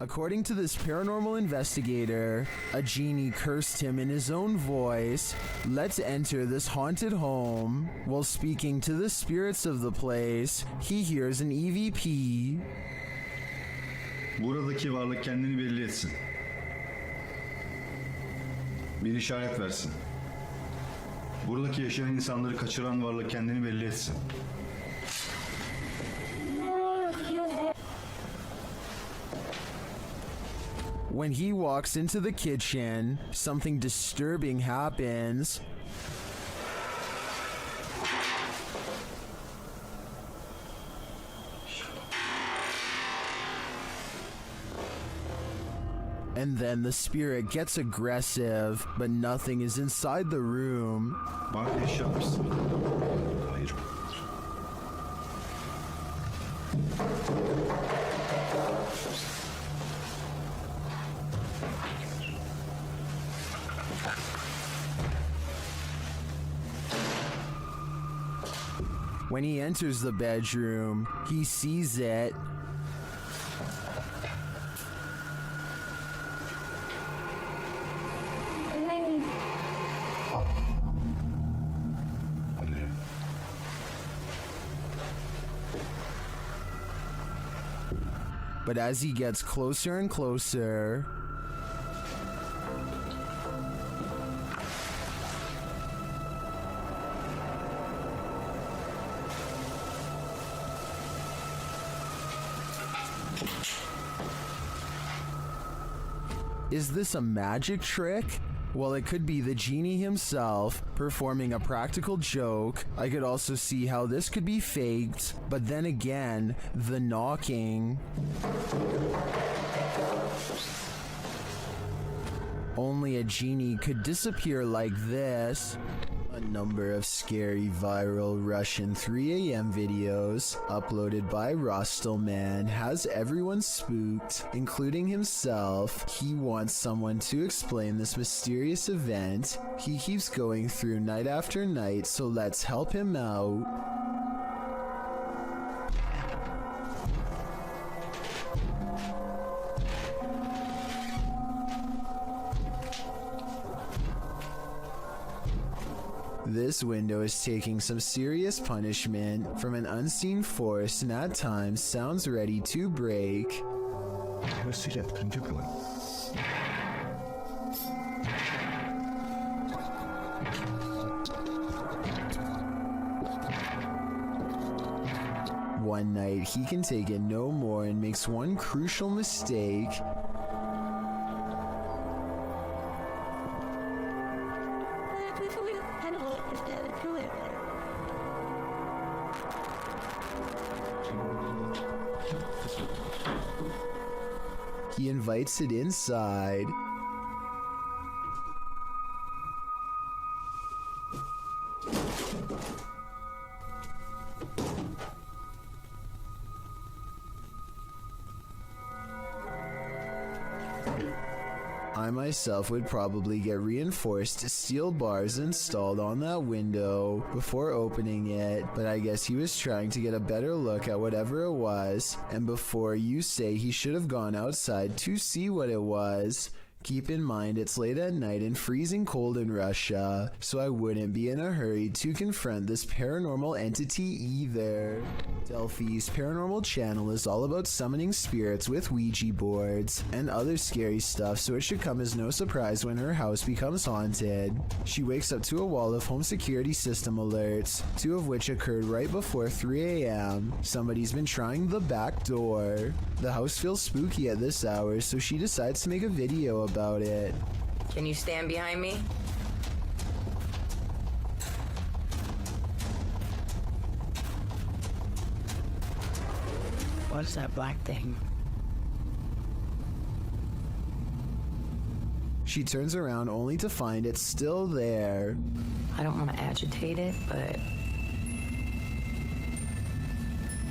According to this paranormal investigator, a genie cursed him in his own voice. Let's enter this haunted home. While speaking to the spirits of the place, he hears an EVP. Buradaki varlık kendini belli etsin. Bir işaret versin. Buradaki yaşayan insanları kaçıran varlık kendini belli etsin. When he walks into the kitchen, something disturbing happens. And then the spirit gets aggressive, but nothing is inside the room. Bak eşya mısın? Hayır. When he enters the bedroom, he sees it. But as he gets closer and closer, is this a magic trick? Well, it could be the genie himself performing a practical joke. I could also see how this could be faked, but then again, the knocking. Only a genie could disappear like this. A number of scary viral Russian 3 a.m. videos uploaded by Rostelman has everyone spooked, including himself. He wants someone to explain this mysterious event he keeps going through night after night, so let's help him out. This window is taking some serious punishment from an unseen force and at times sounds ready to break. One night he can take it no more and makes one crucial mistake. He invites it inside. I myself would probably get reinforced steel bars installed on that window before opening it, but I guess he was trying to get a better look at whatever it was, and before you say he should have gone outside to see what it was, keep in mind it's late at night and freezing cold in Russia, so I wouldn't be in a hurry to confront this paranormal entity either. Delphi's paranormal channel is all about summoning spirits with Ouija boards and other scary stuff, so it should come as no surprise when her house becomes haunted. She wakes up to a wall of home security system alerts, 2 of which occurred right before 3 a.m. Somebody's been trying the back door. The house feels spooky at this hour, so she decides to make a video about it. Can you stand behind me? What's that black thing? She turns around only to find it's still there. I don't want to agitate it, but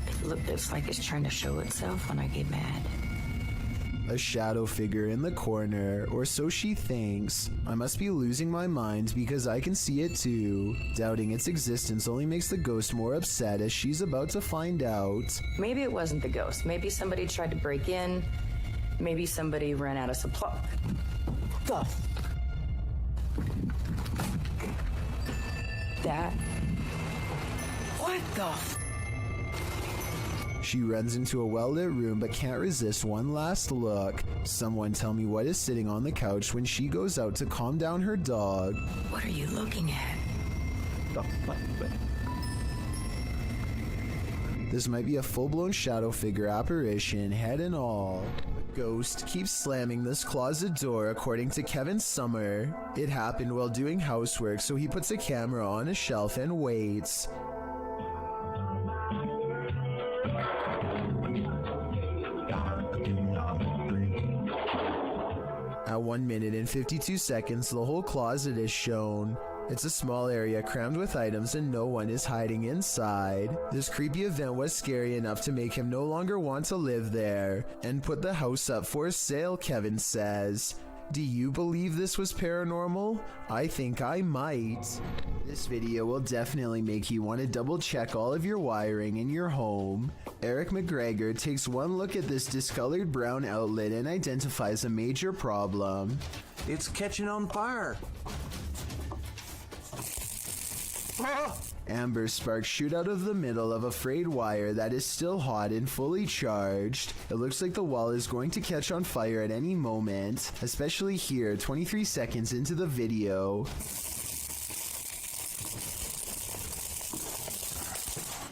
it looks like it's trying to show itself when I get mad. A shadow figure in the corner, or so she thinks. I must be losing my mind because I can see it too. Doubting its existence only makes the ghost more upset as she's about to find out. Maybe it wasn't the ghost. Maybe somebody tried to break in Maybe somebody ran out of supply. The that? What the? She runs into a well-lit room but can't resist one last look. Someone tell me what is sitting on the couch when she goes out to calm down her dog. What are you looking at? This might be a full-blown shadow figure apparition, head and all. Ghost keeps slamming this closet door according to Kevin Summer. It happened while doing housework, so he puts a camera on a shelf and waits. At 1 minute and 52 seconds, the whole closet is shown. It's a small area crammed with items and no one is hiding inside. This creepy event was scary enough to make him no longer want to live there and put the house up for sale, Kevin says. Do you believe this was paranormal? I think I might. This video will definitely make you want to double check all of your wiring in your home. Eric McGregor takes one look at this discolored brown outlet and identifies a major problem. It's catching on fire. Amber sparks shoot out of the middle of a frayed wire that is still hot and fully charged. It looks like the wall is going to catch on fire at any moment, especially here, 23 seconds into the video.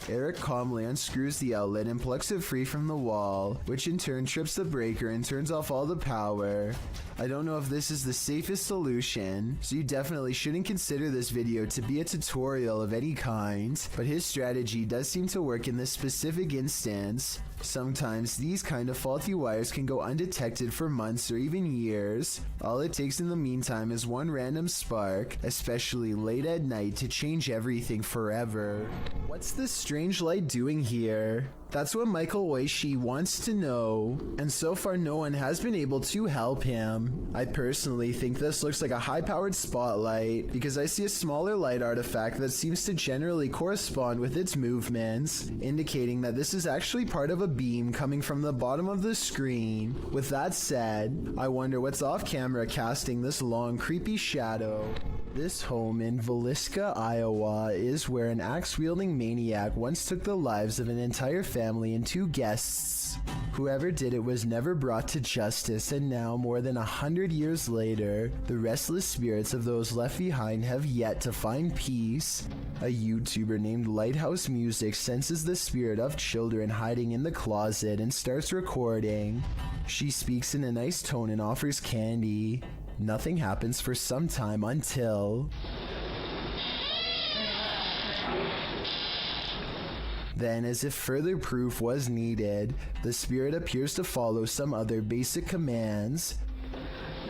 Eric calmly unscrews the outlet and plucks it free from the wall, which in turn trips the breaker and turns off all the power. I don't know if this is the safest solution, so you definitely shouldn't consider this video to be a tutorial of any kind, but his strategy does seem to work in this specific instance. Sometimes these kind of faulty wires can go undetected for months or even years. All it takes in the meantime is one random spark, especially late at night, to change everything forever. What's this strange light doing here? That's what Michael Oishi wants to know, and so far no one has been able to help him. I personally think this looks like a high-powered spotlight, because I see a smaller light artifact that seems to generally correspond with its movements, indicating that this is actually part of a beam coming from the bottom of the screen. With that said, I wonder what's off camera casting this long, creepy shadow. This home in Villisca, Iowa is where an axe-wielding maniac once took the lives of an entire family and 2 guests. Whoever did it was never brought to justice, and now, more than 100 years later, the restless spirits of those left behind have yet to find peace. A YouTuber named Lighthouse Music senses the spirit of children hiding in the closet and starts recording. She speaks in a nice tone and offers candy. Nothing happens for some time until... Then, as if further proof was needed, the spirit appears to follow some other basic commands.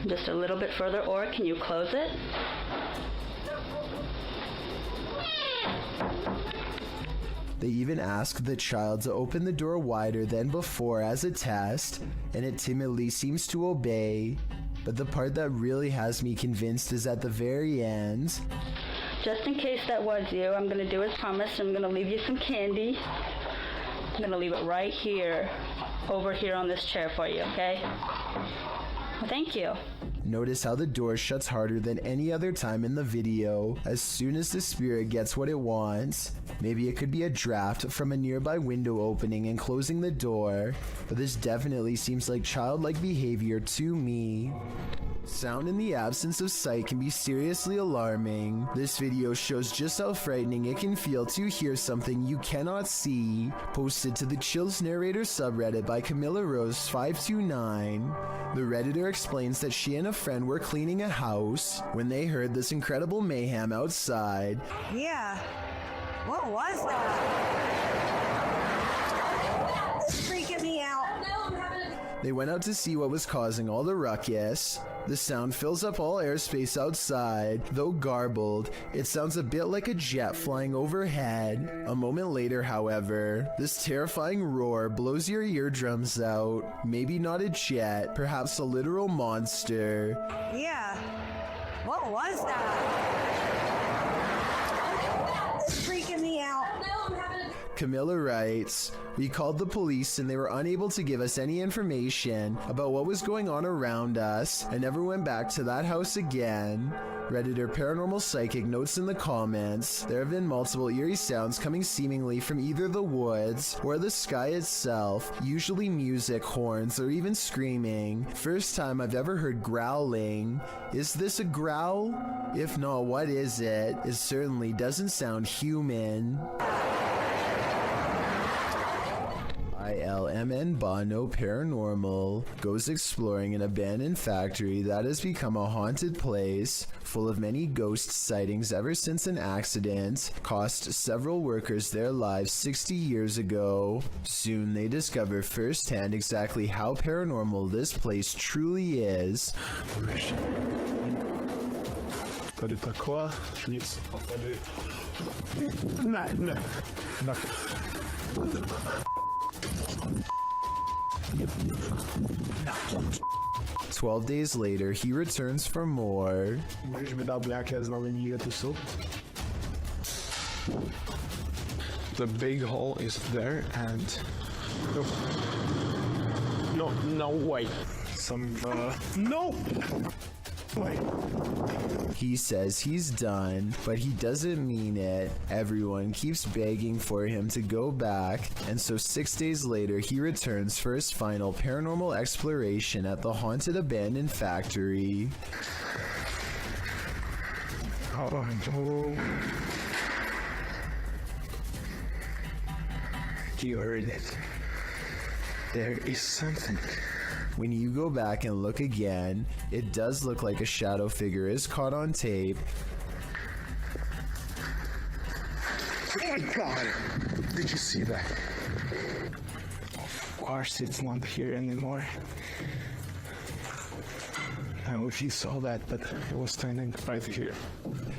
Just a little bit further, or can you close it? They even ask the child to open the door wider than before as a test, and it timidly seems to obey. But the part that really has me convinced is at the very end. Just in case that was you, I'm going to do as promised. I'm going to leave you some candy. I'm going to leave it right here, over here on this chair for you, okay? Well, thank you. Notice how the door shuts harder than any other time in the video as soon as the spirit gets what it wants. Maybe it could be a draft from a nearby window opening and closing the door, but this definitely seems like childlike behavior to me. Sound in the absence of sight can be seriously alarming. This video shows just how frightening it can feel to hear something you cannot see. Posted to the Chills Narrator subreddit by Camilla Rose 529. The Redditor explains that she and a friend were cleaning a house when they heard this incredible mayhem outside. Yeah. What was that? It's freaking me out. They went out to see what was causing all the ruckus. The sound fills up all airspace outside. Though garbled, it sounds a bit like a jet flying overhead. A moment later, however, this terrifying roar blows your eardrums out. Maybe not a jet, perhaps a literal monster. Yeah. What was that? It's freaking me out. Camilla writes, "We called the police and they were unable to give us any information about what was going on around us and never went back to that house again." Redditor Paranormal Psychic notes in the comments, "There have been multiple eerie sounds coming seemingly from either the woods or the sky itself, usually music, horns, or even screaming. First time I've ever heard growling. Is this a growl? If not, what is it? It certainly doesn't sound human." ILMN Bono Paranormal goes exploring an abandoned factory that has become a haunted place full of many ghost sightings ever since an accident cost several workers their lives 60 years ago. Soon they discover firsthand exactly how paranormal this place truly is. Tady taková, nic. A tady... Ne. 12 days later, he returns for more. Můžeš mi dát nějaké znamení, kde to jsou? The big hole is there and... No, wait. No! Wait. He says he's done, but he doesn't mean it. Everyone keeps begging for him to go back, and so 6 days later he returns for his final paranormal exploration at the haunted abandoned factory. Oh, no. You heard it. There is something. When you go back and look again, it does look like a shadow figure is caught on tape. Oh my god! Did you see that? Of course it's not here anymore. I don't know if you saw that, but it was standing right here.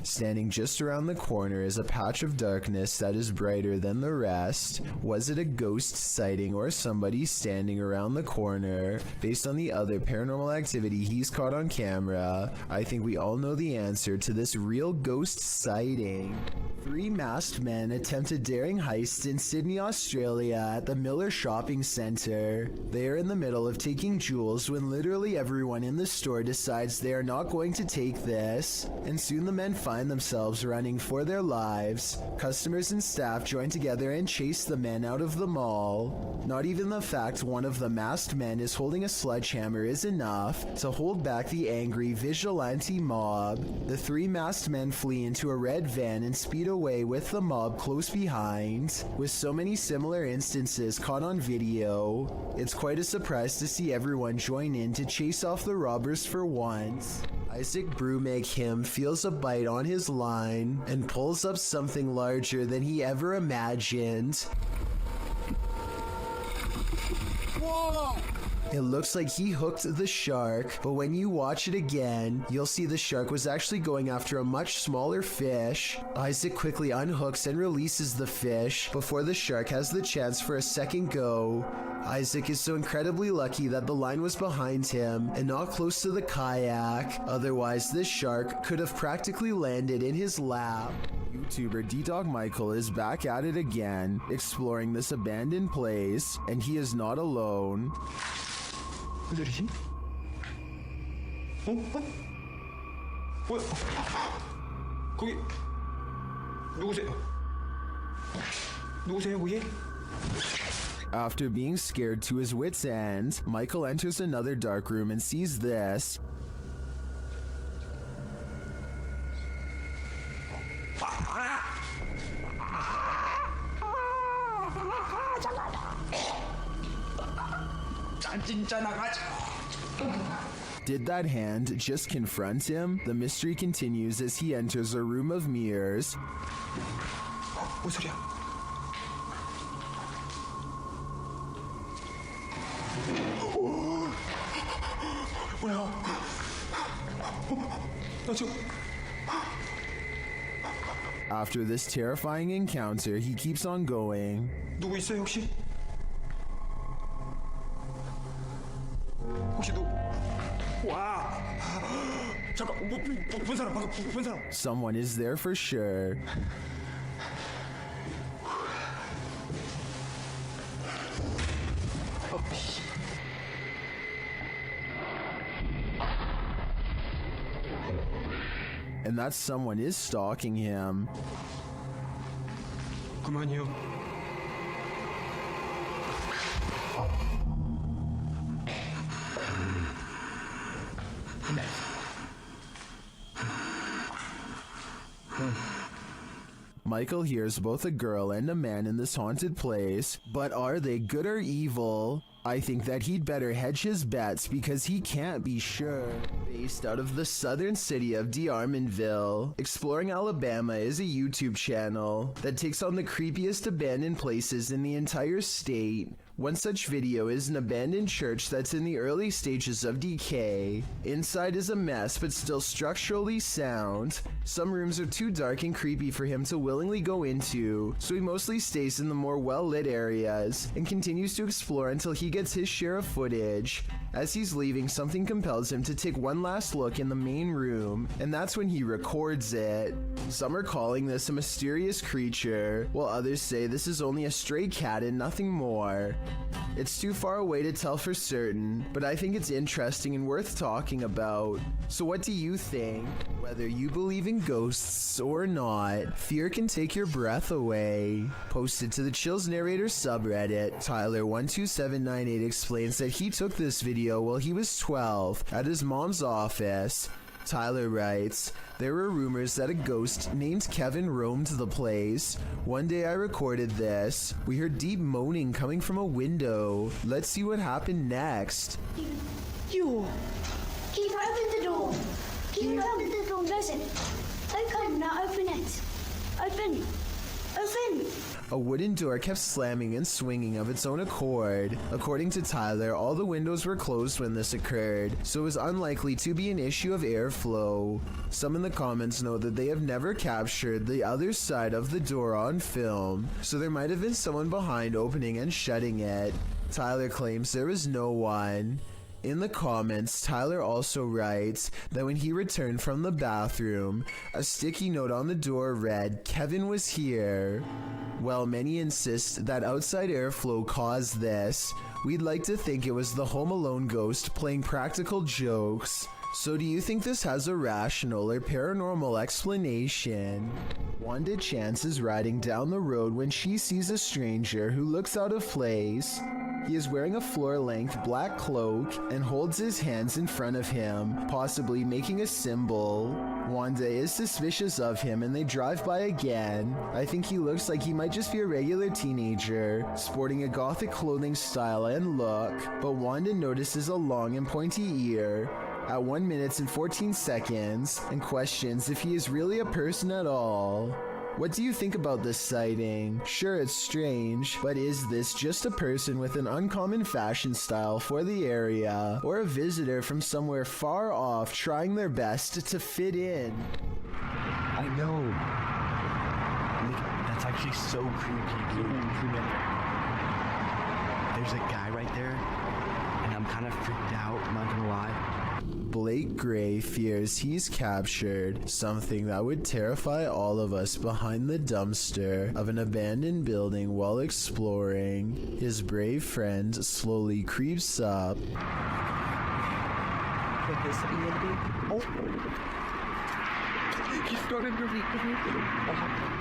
Standing just around the corner is a patch of darkness that is brighter than the rest. Was it a ghost sighting or somebody standing around the corner? Based on the other paranormal activity he's caught on camera, I think we all know the answer to this real ghost sighting. 3 masked men attempt a daring heist in Sydney, Australia at the Miller Shopping Centre. They are in the middle of taking jewels when literally everyone in the store decides they are not going to take this, and soon the men find themselves running for their lives. Customers and staff join together and chase the men out of the mall. Not even the fact one of the masked men is holding a sledgehammer is enough to hold back the angry vigilante mob. The 3 masked men flee into a red van and speed away with the mob close behind. With so many similar instances caught on video, it's quite a surprise to see everyone join in to chase off the robbers for once. Isaac Brumac him feels a bite on his line and pulls up something larger than he ever imagined. Whoa! It looks like he hooked the shark, but when you watch it again, you'll see the shark was actually going after a much smaller fish. Isaac quickly unhooks and releases the fish before the shark has the chance for a second go. Isaac is so incredibly lucky that the line was behind him and not close to the kayak, otherwise this shark could have practically landed in his lap. YouTuber D-Dog Michael is back at it again, exploring this abandoned place, and he is not alone. 내리지? 뭐야? 거기 누구세요? 누구세요 거기? After being scared to his wits' end, Michael enters another dark room and sees this. Did that hand just confront him? The mystery continues as he enters a room of mirrors. 뭔 소리야? 뭐야? 나 지금 After this terrifying encounter, he keeps on going. 누구 있어요 혹시? 혹시 누구? 와! 잠깐 본 사람 방금 본 사람. Someone is there for sure. and that someone is stalking him. Come on, you. Michael hears both a girl and a man in this haunted place, but are they good or evil? I think that he'd better hedge his bets because he can't be sure. Based out of the southern city of DeArmonville, Exploring Alabama is a YouTube channel that takes on the creepiest abandoned places in the entire state. One such video is an abandoned church that's in the early stages of decay. Inside is a mess but still structurally sound. Some rooms are too dark and creepy for him to willingly go into, so he mostly stays in the more well-lit areas and continues to explore until he gets his share of footage. As he's leaving, something compels him to take one last look in the main room, and that's when he records it. Some are calling this a mysterious creature, while others say this is only a stray cat and nothing more. It's too far away to tell for certain, but I think it's interesting and worth talking about. So what do you think? Whether you believe in ghosts or not, fear can take your breath away. Posted to the Chills Narrator subreddit, Tyler12798 explains that he took this video while he was 12 at his mom's office. Tyler writes, "There were rumors that a ghost named Kevin roamed the place. One day I recorded this. We heard deep moaning coming from a window. Let's see what happened next." You! Keep open the door! Keep open the door, listen! Okay, now open it! Open! Open! A wooden door kept slamming and swinging of its own accord. According to Tyler, all the windows were closed when this occurred, so it was unlikely to be an issue of airflow. Some in the comments note that they have never captured the other side of the door on film, so there might have been someone behind opening and shutting it. Tyler claims there was no one. In the comments, Tyler also writes that when he returned from the bathroom, a sticky note on the door read, "Kevin was here." While many insist that outside airflow caused this, we'd like to think it was the Home Alone ghost playing practical jokes. So do you think this has a rational or paranormal explanation? Wanda Chance is riding down the road when she sees a stranger who looks out of place. He is wearing a floor-length black cloak and holds his hands in front of him, possibly making a symbol. Wanda is suspicious of him and they drive by again. I think he looks like he might just be a regular teenager, sporting a gothic clothing style and look, but Wanda notices a long and pointy ear at 1 minute and 14 seconds and questions if he is really a person at all. What do you think about this sighting? Sure, it's strange, but is this just a person with an uncommon fashion style for the area, or a visitor from somewhere far off trying their best to fit in? I know. That's actually so creepy, dude. There's a guy right there, and I'm kind of freaked out, I'm not gonna lie. Blake Gray fears he's captured something that would terrify all of us behind the dumpster of an abandoned building while exploring. His brave friend slowly creeps up.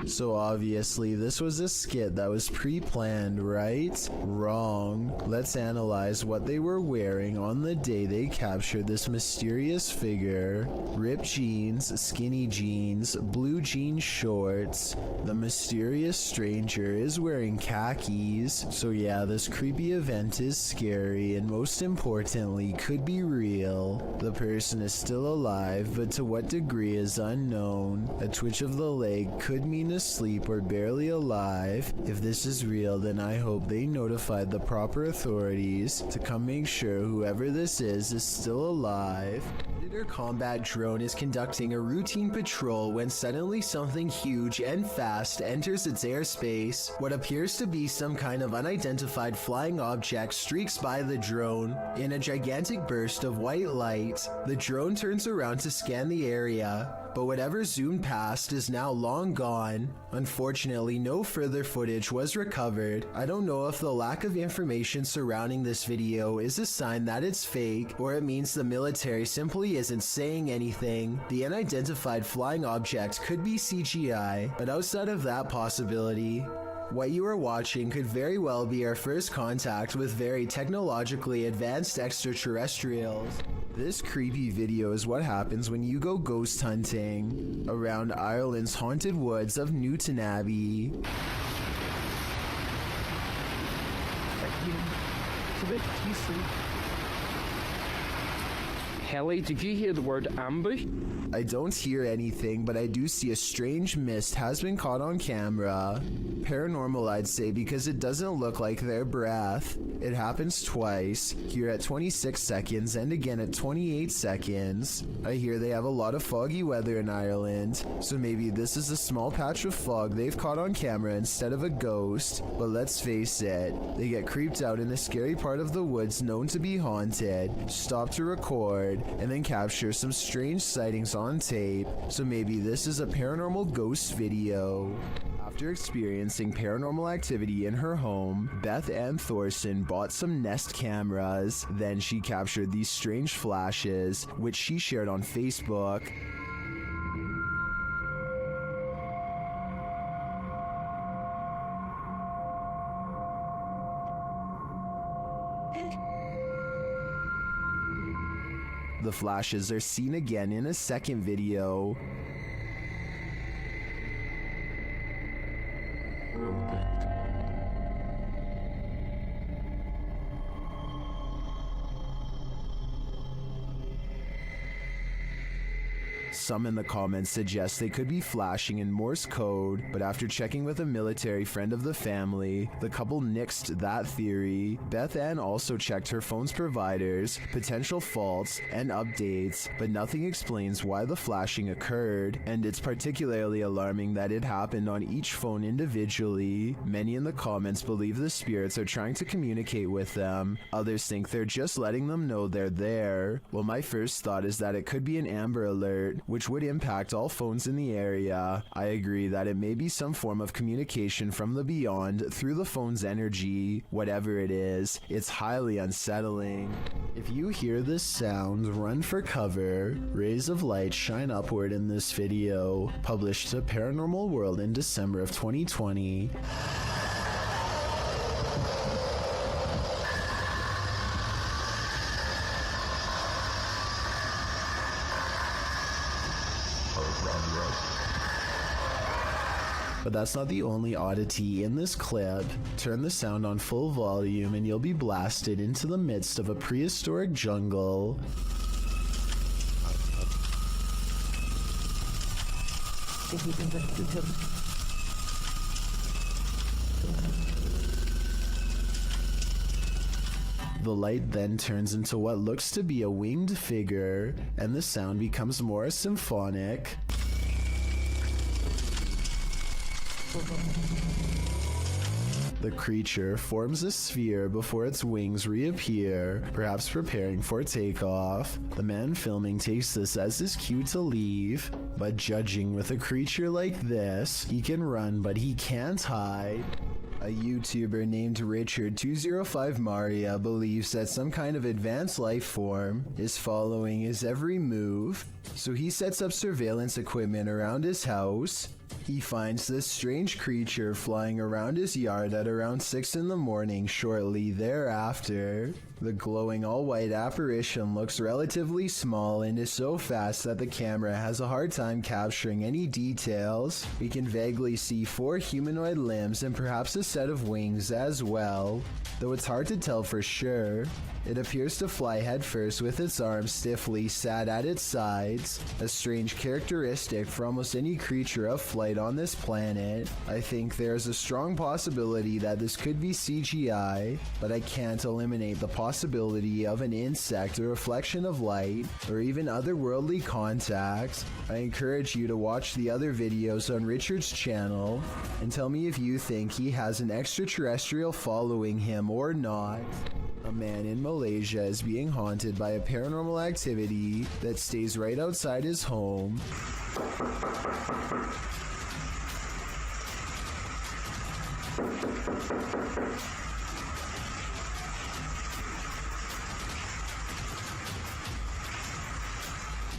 So obviously this was a skit that was pre-planned, right? Wrong. Let's analyze what they were wearing on the day they captured this mysterious figure. Ripped jeans, skinny jeans, blue jean shorts. The mysterious stranger is wearing khakis. So yeah, this creepy event is scary and most importantly could be real. The person is still alive, but to what degree is unknown. A twitch of the leg could mean asleep or barely alive. If this is real, then I hope they notified the proper authorities to come make sure whoever this is still alive. Predator combat drone is conducting a routine patrol when suddenly something huge and fast enters its airspace. What appears to be some kind of unidentified flying object streaks by the drone. In a gigantic burst of white light, the drone turns around to scan the area, but whatever zoomed past is now long gone. Unfortunately, no further footage was recovered. I don't know if the lack of information surrounding this video is a sign that it's fake, or it means the military simply really isn't saying anything. The unidentified flying object could be CGI, but outside of that possibility, what you are watching could very well be our first contact with very technologically advanced extraterrestrials. This creepy video is what happens when you go ghost hunting around Ireland's haunted woods of Newton Abbey. Helly, did you hear the word ambush? I don't hear anything, but I do see a strange mist has been caught on camera. Paranormal, I'd say, because it doesn't look like their breath. It happens twice, here at 26 seconds and again at 28 seconds. I hear they have a lot of foggy weather in Ireland, so maybe this is a small patch of fog they've caught on camera instead of a ghost. But let's face it, they get creeped out in a scary part of the woods known to be haunted, stop to record, and then capture some strange sightings on tape, so maybe this is a paranormal ghost video. After experiencing paranormal activity in her home, Beth Ann Thorson bought some Nest cameras. Then she captured these strange flashes, which she shared on Facebook. The flashes are seen again in a second video. Some in the comments suggest they could be flashing in Morse code, but after checking with a military friend of the family, the couple nixed that theory. Beth Ann also checked her phone's providers, potential faults, and updates, but nothing explains why the flashing occurred, and it's particularly alarming that it happened on each phone individually. Many in the comments believe the spirits are trying to communicate with them. Others think they're just letting them know they're there. Well, my first thought is that it could be an Amber Alert, which would impact all phones in the area. I agree that it may be some form of communication from the beyond through the phone's energy. Whatever it is, it's highly unsettling. If you hear this sound, run for cover. Rays of light shine upward in this video, published to Paranormal World in December of 2020. But that's not the only oddity in this clip. Turn the sound on full volume and you'll be blasted into the midst of a prehistoric jungle. The light then turns into what looks to be a winged figure, and the sound becomes more symphonic. The creature forms a sphere before its wings reappear, perhaps preparing for takeoff. The man filming takes this as his cue to leave, but judging with a creature like this, he can run but he can't hide. A YouTuber named Richard205Maria believes that some kind of advanced life form is following his every move, so he sets up surveillance equipment around his house. He finds this strange creature flying around his yard at around 6 in the morning shortly thereafter. The glowing all-white apparition looks relatively small and is so fast that the camera has a hard time capturing any details. We can vaguely see 4 humanoid limbs and perhaps a set of wings as well, though it's hard to tell for sure. It appears to fly headfirst with its arms stiffly sat at its sides, a strange characteristic for almost any creature of flight on this planet. I think there's a strong possibility that this could be CGI, but I can't eliminate the possibility of an insect, a reflection of light, or even otherworldly contact. I encourage you to watch the other videos on Richard's channel and tell me if you think he has an extraterrestrial following him or not. A man in Malaysia is being haunted by a paranormal activity that stays right outside his home.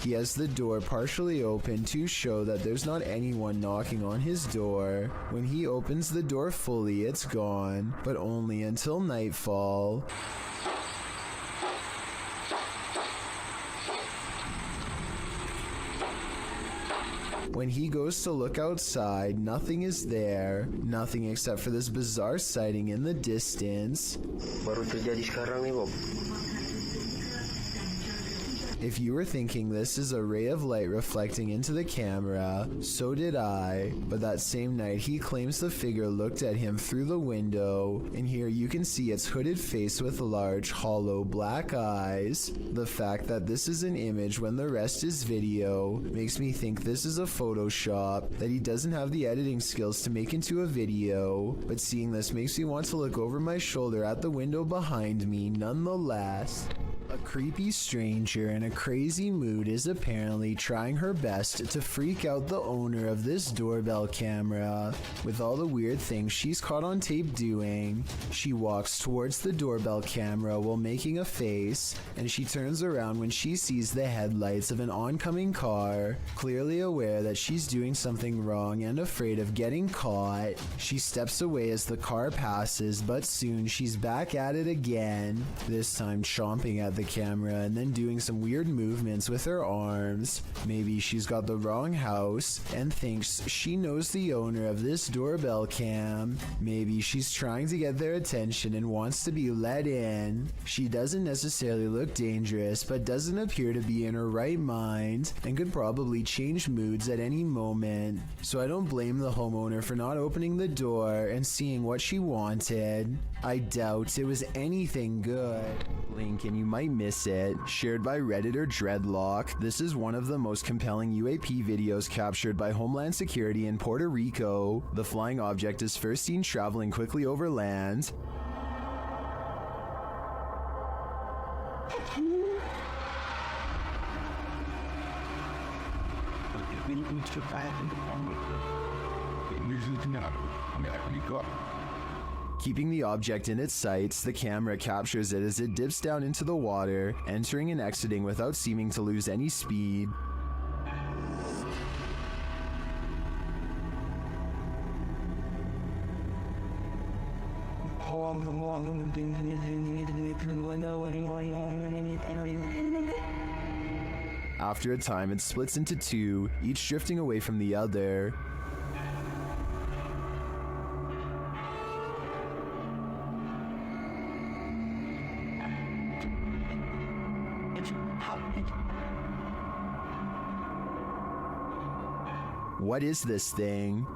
He has the door partially open to show that there's not anyone knocking on his door. When he opens the door fully, it's gone, but only until nightfall. When he goes to look outside, nothing is there. Nothing except for this bizarre sighting in the distance. Baru terjadi sekarang nih, Bob. If you were thinking this is a ray of light reflecting into the camera, so did I. But that same night, he claims the figure looked at him through the window, and here you can see its hooded face with large, hollow black eyes. The fact that this is an image when the rest is video makes me think this is a Photoshop that he doesn't have the editing skills to make into a video, but seeing this makes me want to look over my shoulder at the window behind me nonetheless. A creepy stranger in a crazy mood is apparently trying her best to freak out the owner of this doorbell camera. With all the weird things she's caught on tape doing, she walks towards the doorbell camera while making a face, and she turns around when she sees the headlights of an oncoming car. Clearly aware that she's doing something wrong and afraid of getting caught, she steps away as the car passes, but soon she's back at it again, this time chomping at the camera and then doing some weird movements with her arms. Maybe she's got the wrong house and thinks she knows the owner of this doorbell cam. Maybe she's trying to get their attention and wants to be let in. She doesn't necessarily look dangerous, but doesn't appear to be in her right mind and could probably change moods at any moment. So I don't blame the homeowner for not opening the door and seeing what she wanted. I doubt it was anything good. Link, and you might miss it. Shared by Redditor Dreadlock. This is one of the most compelling UAP videos captured by Homeland Security in Puerto Rico. The flying object is first seen traveling quickly over land. Keeping the object in its sights, the camera captures it as it dips down into the water, entering and exiting without seeming to lose any speed. After a time, it splits into two, each drifting away from the other. What is this thing?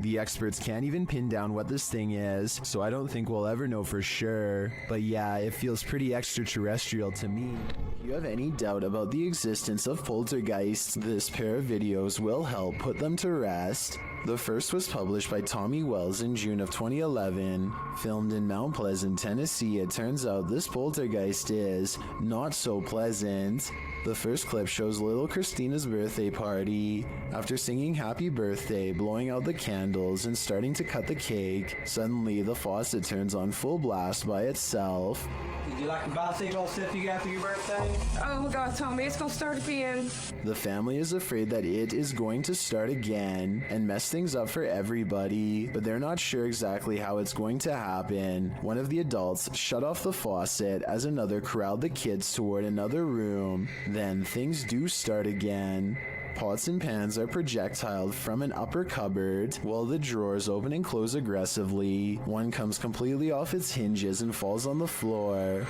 The experts can't even pin down what this thing is, so I don't think we'll ever know for sure. But yeah, it feels pretty extraterrestrial to me. If you have any doubt about the existence of poltergeists, this pair of videos will help put them to rest. The first was published by Tommy Wells in June of 2011. Filmed in Mount Pleasant, Tennessee, it turns out this poltergeist is not so pleasant. The first clip shows little Christina's birthday party. After singing happy birthday, blowing out the candles, and starting to cut the cake, suddenly the faucet turns on full blast by itself. Did you like the bicycle stuff you got for your birthday? Oh my God, Tommy, it's gonna start again. The family is afraid that it is going to start again and mess things up for everybody, but they're not sure exactly how it's going to happen. One of the adults shut off the faucet as another corralled the kids toward another room. Then things do start again. Pots and pans are projectiled from an upper cupboard, while the drawers open and close aggressively. One comes completely off its hinges and falls on the floor.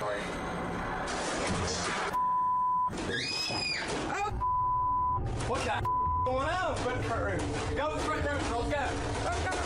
What the going on? Go, let's go.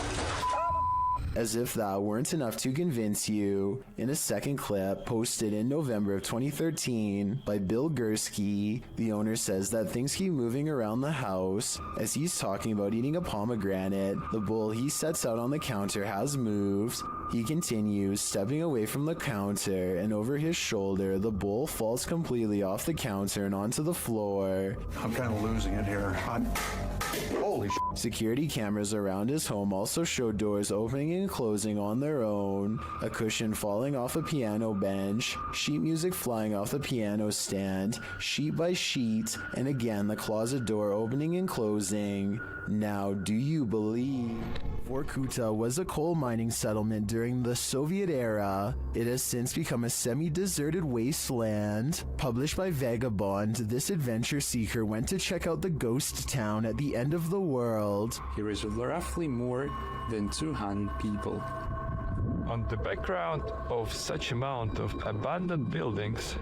As if that weren't enough to convince you, in a second clip posted in November of 2013 by Bill Gursky, the owner says that things keep moving around the house. As he's talking about eating a pomegranate, the bowl he sets out on the counter has moved. He continues, stepping away from the counter, and over his shoulder, the bowl falls completely off the counter and onto the floor. I'm kind of losing it here. Holy sh**. Security cameras around his home also show doors opening and closing on their own, a cushion falling off a piano bench, sheet music flying off the piano stand, sheet by sheet, and again the closet door opening and closing. Now, do you believe? Vorkuta was a coal mining settlement during the Soviet era. It has since become a semi-deserted wasteland. Published by Vagabond, this adventure seeker went to check out the ghost town at the end of the world. Here is roughly more than 200 people. On the background of such amount of abandoned buildings,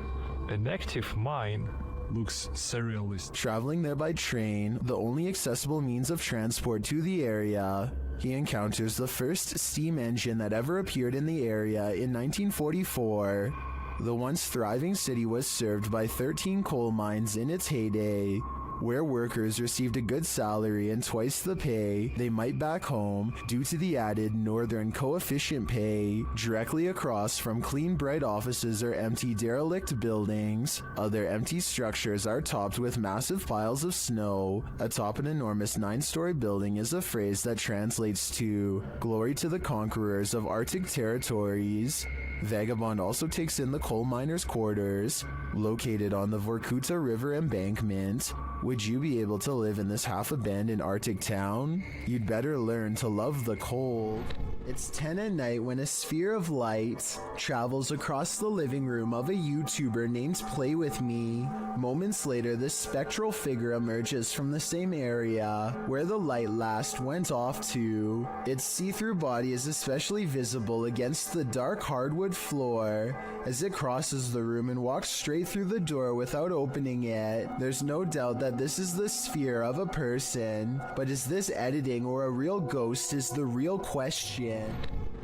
an active mine looks surrealist. Traveling there by train, the only accessible means of transport to the area, he encounters the first steam engine that ever appeared in the area in 1944. The once thriving city was served by 13 coal mines in its heyday, where workers received a good salary and twice the pay they might back home due to the added northern coefficient pay. Directly across from clean, bright offices are empty, derelict buildings. Other empty structures are topped with massive piles of snow. Atop an enormous 9-story building is a phrase that translates to "Glory to the conquerors of Arctic territories." Vagabond also takes in the coal miners' quarters, located on the Vorkuta River embankment. Would you be able to live in this half-abandoned Arctic town? You'd better learn to love the cold. It's 10 at night when a sphere of light travels across the living room of a YouTuber named Play With Me. Moments later, this spectral figure emerges from the same area where the light last went off to. Its see-through body is especially visible against the dark hardwood floor as it crosses the room and walks straight through the door without opening it. There's no doubt that this is the sphere of a person, but is this editing or a real ghost is the real question.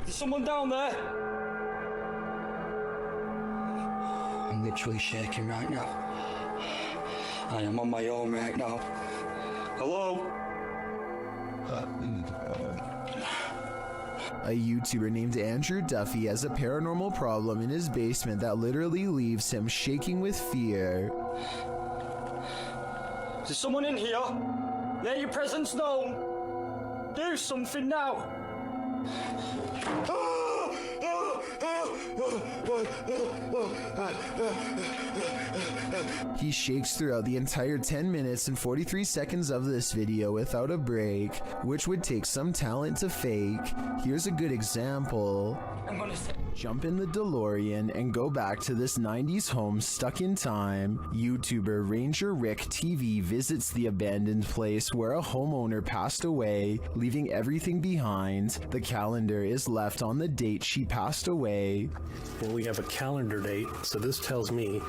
There's someone down there. I'm literally shaking right now. I am on my own right now. Hello? A YouTuber named Andrew Duffy has a paranormal problem in his basement that literally leaves him shaking with fear. Is there someone in here? Let your presence known. Do something now. He shakes throughout the entire 10 minutes and 43 seconds of this video without a break, which would take some talent to fake. Here's a good example. Jump in the DeLorean and go back to this 90s home stuck in time. YouTuber Ranger Rick TV visits the abandoned place where a homeowner passed away, leaving everything behind. The calendar is left on the date she passed away. Well, we have a calendar date, so this tells me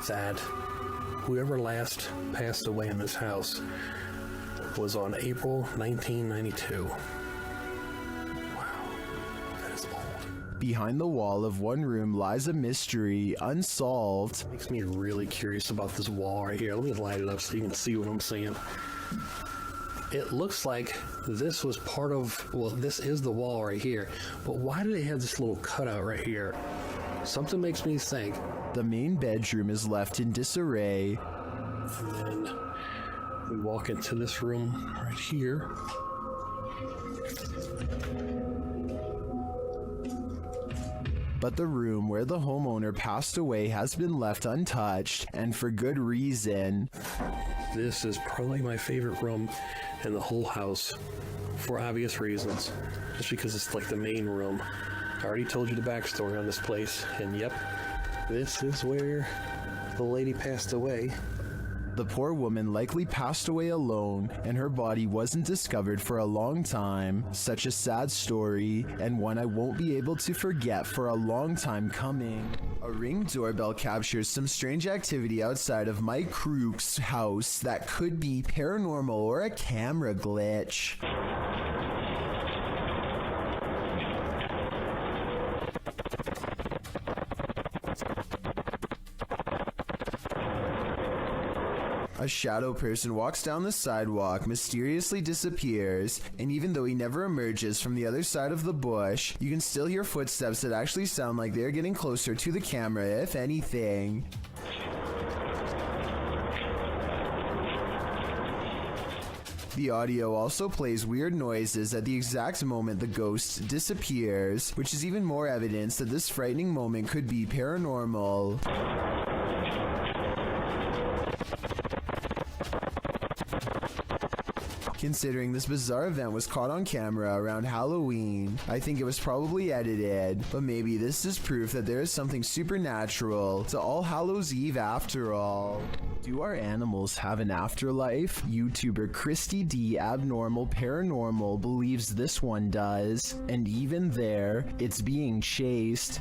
that whoever last passed away in this house was on April 1992. Behind the wall of one room lies a mystery unsolved. Makes me really curious about this wall right here. Let me light it up so you can see what I'm saying. It looks like this was part of, well, this is the wall right here, but why do they have this little cutout right here? Something makes me think. The main bedroom is left in disarray. And then we walk into this room right here. But the room where the homeowner passed away has been left untouched, and for good reason. This is probably my favorite room in the whole house, for obvious reasons. Just because it's like the main room. I already told you the backstory on this place, and yep, this is where the lady passed away. The poor woman likely passed away alone, and her body wasn't discovered for a long time. Such a sad story, and one I won't be able to forget for a long time coming. A Ring doorbell captures some strange activity outside of Mike Crook's house that could be paranormal or a camera glitch. shadow person walks down the sidewalk, mysteriously disappears, and even though he never emerges from the other side of the bush, you can still hear footsteps that actually sound like they're getting closer to the camera, if anything. The audio also plays weird noises at the exact moment the ghost disappears, which is even more evidence that this frightening moment could be paranormal. Considering this bizarre event was caught on camera around Halloween, I think it was probably edited, but maybe this is proof that there is something supernatural to All Hallows Eve after all. Do our animals have an afterlife? YouTuber Christy D Abnormal Paranormal believes this one does, and even there, it's being chased.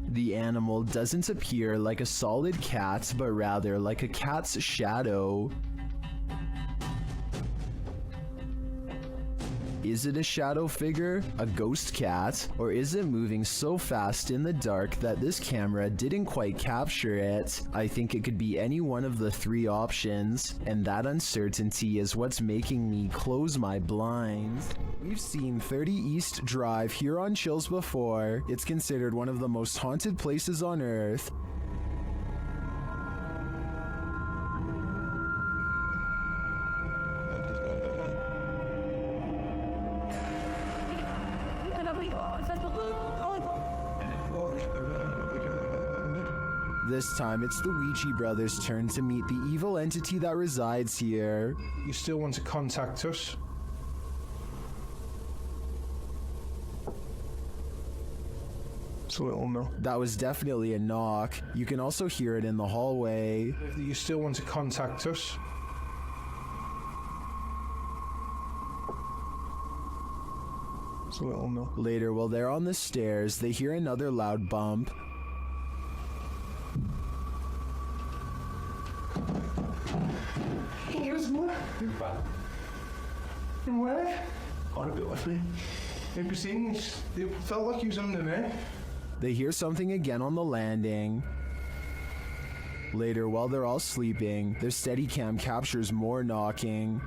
The animal doesn't appear like a solid cat, but rather like a cat's shadow. Is it a shadow figure, a ghost cat, or is it moving so fast in the dark that this camera didn't quite capture it? I think it could be any one of the three options, and that uncertainty is what's making me close my blinds. We've seen 30 East Drive here on Chills before. It's considered one of the most haunted places on Earth. This time, it's the Ouija brothers' turn to meet the evil entity that resides here. You still want to contact us? It's a little no. That was definitely a knock. You can also hear it in the hallway. You still want to contact us? It's a little no. Later, while they're on the stairs, they hear another loud bump. Where? On a bit with me. Have you seen this? It felt like he was under me. They hear something again on the landing. Later, while they're all sleeping, their Steadicam captures more knocking.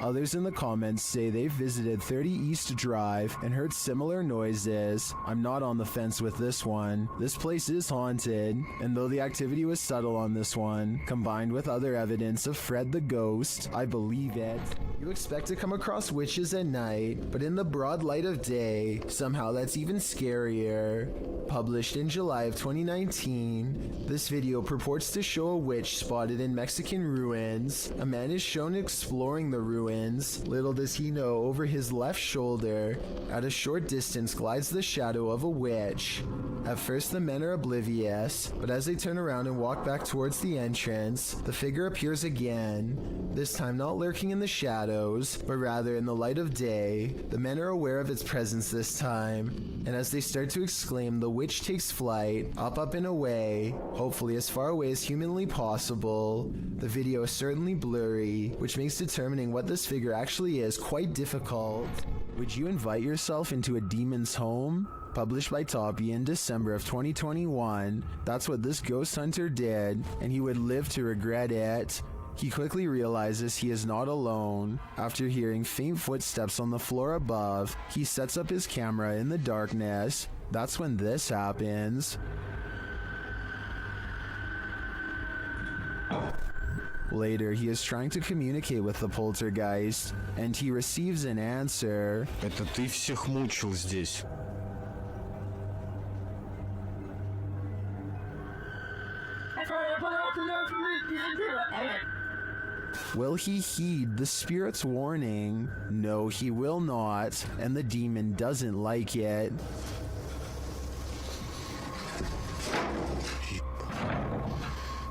Others in the comments say they've visited 30 East Drive and heard similar noises. I'm not on the fence with this one. This place is haunted, and though the activity was subtle on this one, combined with other evidence of Fred the Ghost, I believe it. You expect to come across witches at night, but in the broad light of day, somehow that's even scarier. Published in July of 2019, this video purports to show a witch spotted in Mexican ruins. A man is shown exploring the ruins. Little does he know, over his left shoulder, at a short distance, glides the shadow of a witch. At first, the men are oblivious, but as they turn around and walk back towards the entrance, the figure appears again, this time not lurking in the shadows, but rather in the light of day. The men are aware of its presence this time, and as they start to exclaim, the witch takes flight, up and away, hopefully as far away as humanly possible. The video is certainly blurry, which makes determining what this figure actually is quite difficult. Would you invite yourself into a demon's home? Published by Toppy in December of 2021, that's what this ghost hunter did, and he would live to regret it. He quickly realizes he is not alone. After hearing faint footsteps on the floor above, he sets up his camera in the darkness. That's when this happens. Later, he is trying to communicate with the poltergeist, and he receives an answer. Это ты всех мучил здесь. Will he heed the spirit's warning? No, he will not, and the demon doesn't like it.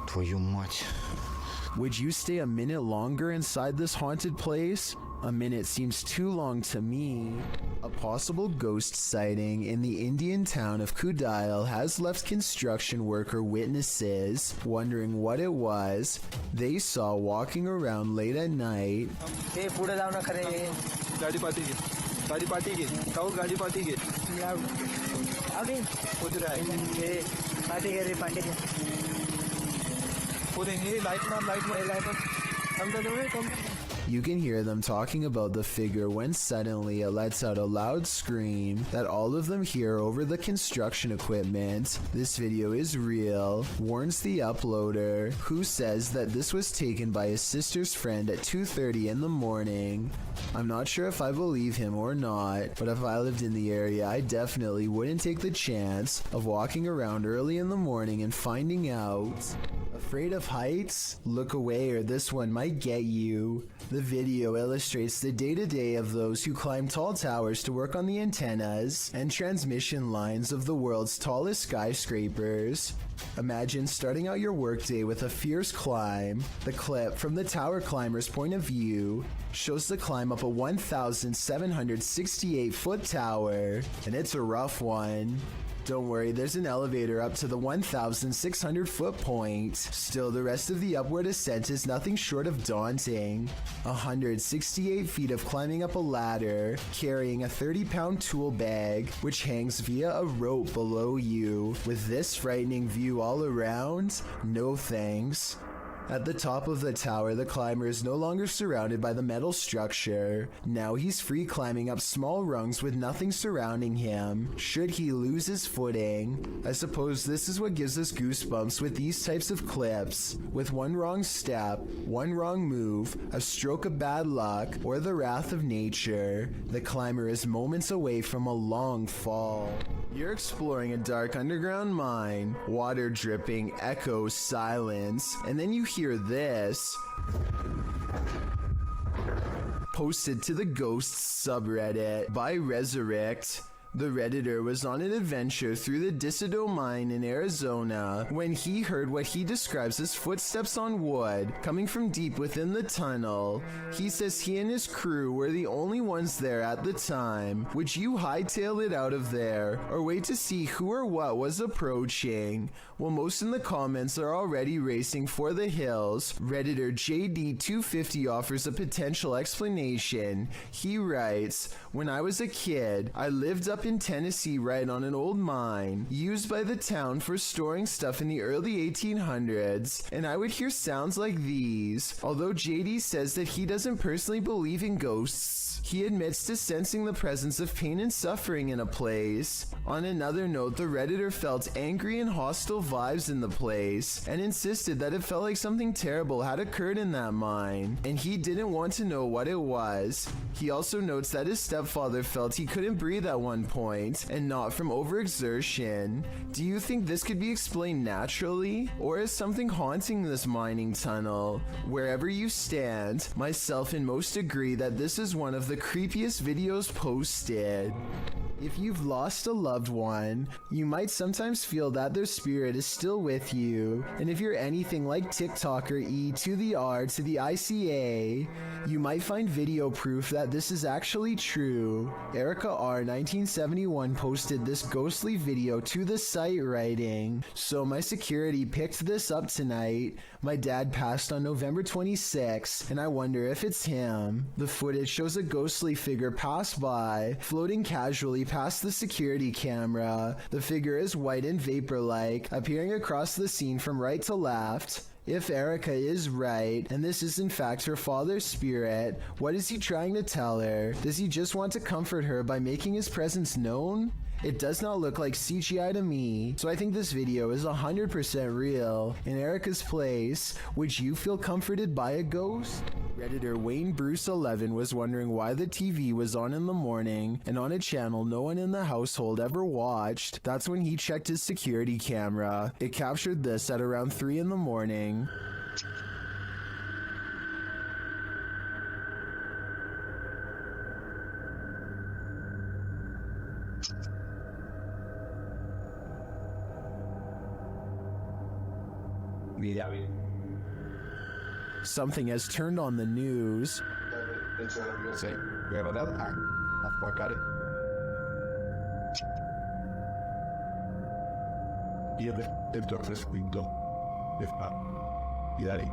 Твою мать. Would you stay a minute longer inside this haunted place? A minute seems too long to me. A possible ghost sighting in the Indian town of Kudail has left construction worker witnesses wondering what it was they saw walking around late at night. You can hear them talking about the figure when suddenly it lets out a loud scream that all of them hear over the construction equipment. This video is real, warns the uploader, who says that this was taken by his sister's friend at 2:30 in the morning. I'm not sure if I believe him or not, but if I lived in the area, I definitely wouldn't take the chance of walking around early in the morning and finding out. Afraid of heights? Look away or this one might get you. The video illustrates the day-to-day of those who climb tall towers to work on the antennas and transmission lines of the world's tallest skyscrapers. Imagine starting out your workday with a fierce climb. The clip from the tower climber's point of view shows the climb up a 1,768-foot tower, and it's a rough one. Don't worry, there's an elevator up to the 1,600-foot point. Still, the rest of the upward ascent is nothing short of daunting. 168 feet of climbing up a ladder, carrying a 30-pound tool bag, which hangs via a rope below you. With this frightening view all around, no thanks. At the top of the tower, the climber is no longer surrounded by the metal structure. Now he's free climbing up small rungs with nothing surrounding him, should he lose his footing. I suppose this is what gives us goosebumps with these types of clips. With one wrong step, one wrong move, a stroke of bad luck, or the wrath of nature, the climber is moments away from a long fall. You're exploring a dark underground mine, water dripping, echoes, silence, and then you hear this. Posted to the Ghosts subreddit by Resurrect. The Redditor was on an adventure through the Disido mine in Arizona when he heard what he describes as footsteps on wood coming from deep within the tunnel. He says he and his crew were the only ones there at the time. Would you hightail it out of there or wait to see who or what was approaching? Well, most in the comments are already racing for the hills. Redditor JD250 offers a potential explanation. He writes, "When I was a kid, I lived up in Tennessee right on an old mine used by the town for storing stuff in the early 1800s, and I would hear sounds like these." Although JD says that he doesn't personally believe in ghosts, he admits to sensing the presence of pain and suffering in a place. On another note, the Redditor felt angry and hostile vibes in the place and insisted that it felt like something terrible had occurred in that mine, and he didn't want to know what it was. He also notes that his stepfather felt he couldn't breathe at one point, and not from overexertion. Do you think this could be explained naturally, or is something haunting this mining tunnel? Wherever you stand, myself and most agree that this is one of the creepiest videos posted. If you've lost a loved one, you might sometimes feel that their spirit is still with you, and if you're anything like TikToker E to the R to the ICA, you might find video proof that this is actually true. Erica R 1971 posted this ghostly video to the site writing, "So my security picked this up tonight. My dad passed on November 26, and I wonder if it's him." The footage shows a ghostly figure pass by, floating casually past the security camera. The figure is white and vapor-like, appearing across the scene from right to left. If Erica is right, and this is in fact her father's spirit, what is he trying to tell her? Does he just want to comfort her by making his presence known? It does not look like CGI to me, so I think this video is 100% real. In Erica's place, would you feel comforted by a ghost? Redditor Wayne Bruce 11 was wondering why the TV was on in the morning and on a channel no one in the household ever watched. That's when he checked his security camera. It captured this at around 3 in the morning. Something has turned on the news. Say, grab that back. I'll fuck at it. Yeah, if darkness window. If not, Daddy.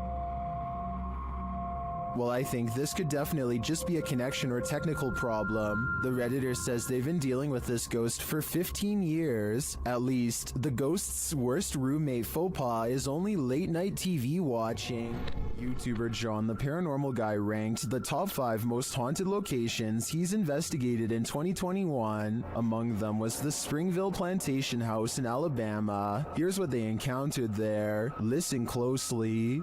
Well, I think this could definitely just be a connection or technical problem. The Redditor says they've been dealing with this ghost for 15 years. At least, the ghost's worst roommate faux pas is only late night TV watching. YouTuber John, the paranormal guy, ranked the top 5 most haunted locations he's investigated in 2021. Among them was the Springville Plantation House in Alabama. Here's what they encountered there. Listen closely.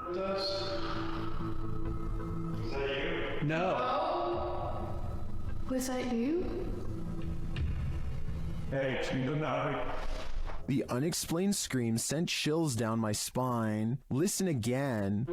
No. Was that you? Hey, you know. The unexplained scream sent chills down my spine. Listen again.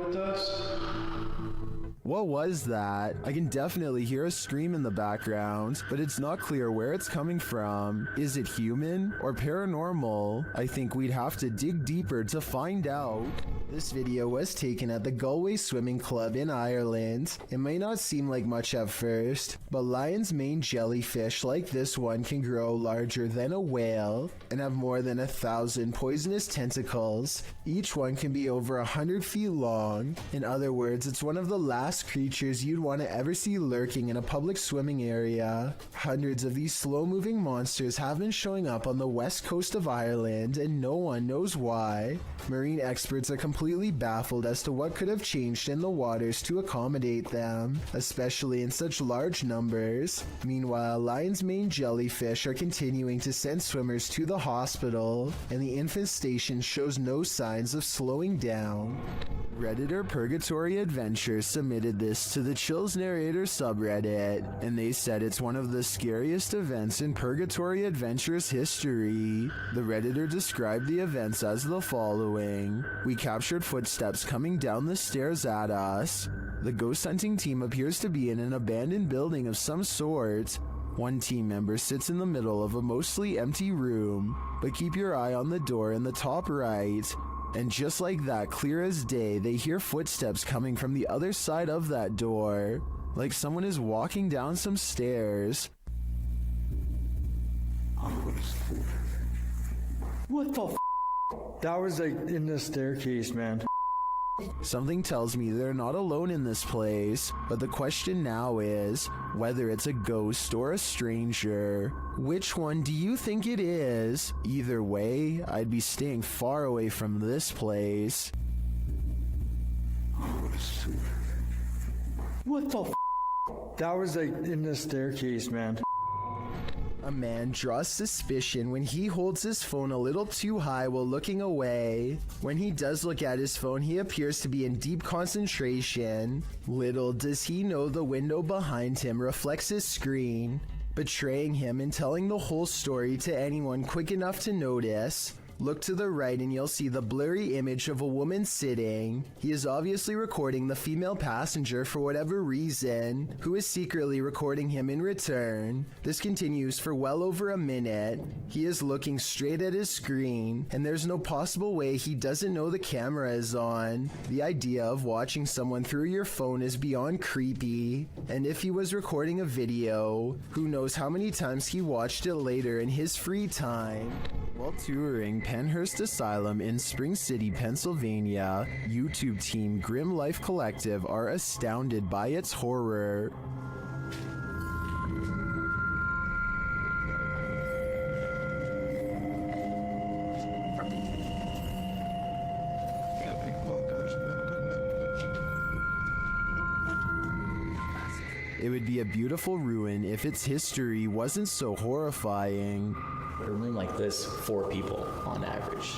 What was that? I can definitely hear a scream in the background, but it's not clear where it's coming from. Is it human or paranormal? I think we'd have to dig deeper to find out. This video was taken at the Galway Swimming Club in Ireland. It may not seem like much at first, but lion's mane jellyfish like this one can grow larger than a whale and have more than 1,000 poisonous tentacles. Each one can be over 100 feet long. In other words, it's one of the last creatures you'd want to ever see lurking in a public swimming area. Hundreds of these slow-moving monsters have been showing up on the west coast of Ireland, and no one knows why. Marine experts are completely baffled as to what could have changed in the waters to accommodate them, especially in such large numbers. Meanwhile, lion's mane jellyfish are continuing to send swimmers to the hospital, and the infestation shows no signs of slowing down. Redditor Purgatory Adventures submitted this to the Chills Narrator subreddit, and they said it's one of the scariest events in Purgatory Adventures history. The Redditor described the events as the following. We captured footsteps coming down the stairs at us. The ghost hunting team appears to be in an abandoned building of some sort. One team member sits in the middle of a mostly empty room, but keep your eye on the door in the top right. And just like that, clear as day, they hear footsteps coming from the other side of that door, like someone is walking down some stairs. What the f***? That was like in the staircase, man. Something tells me they're not alone in this place, but the question now is whether it's a ghost or a stranger. Which one do you think it is? Either way, I'd be staying far away from this place. What the f***? That was like in the staircase, man. A man draws suspicion when he holds his phone a little too high while looking away. When he does look at his phone, he appears to be in deep concentration. Little does he know the window behind him reflects his screen, betraying him and telling the whole story to anyone quick enough to notice. Look to the right and you'll see the blurry image of a woman sitting. He is obviously recording the female passenger for whatever reason, who is secretly recording him in return. This continues for well over a minute. He is looking straight at his screen, and there's no possible way he doesn't know the camera is on. The idea of watching someone through your phone is beyond creepy, and if he was recording a video, who knows how many times he watched it later in his free time. While touring Penhurst Asylum in Spring City, Pennsylvania, YouTube team Grim Life Collective are astounded by its horror. It would be a beautiful ruin if its history wasn't so horrifying. A room like this, 4 people on average.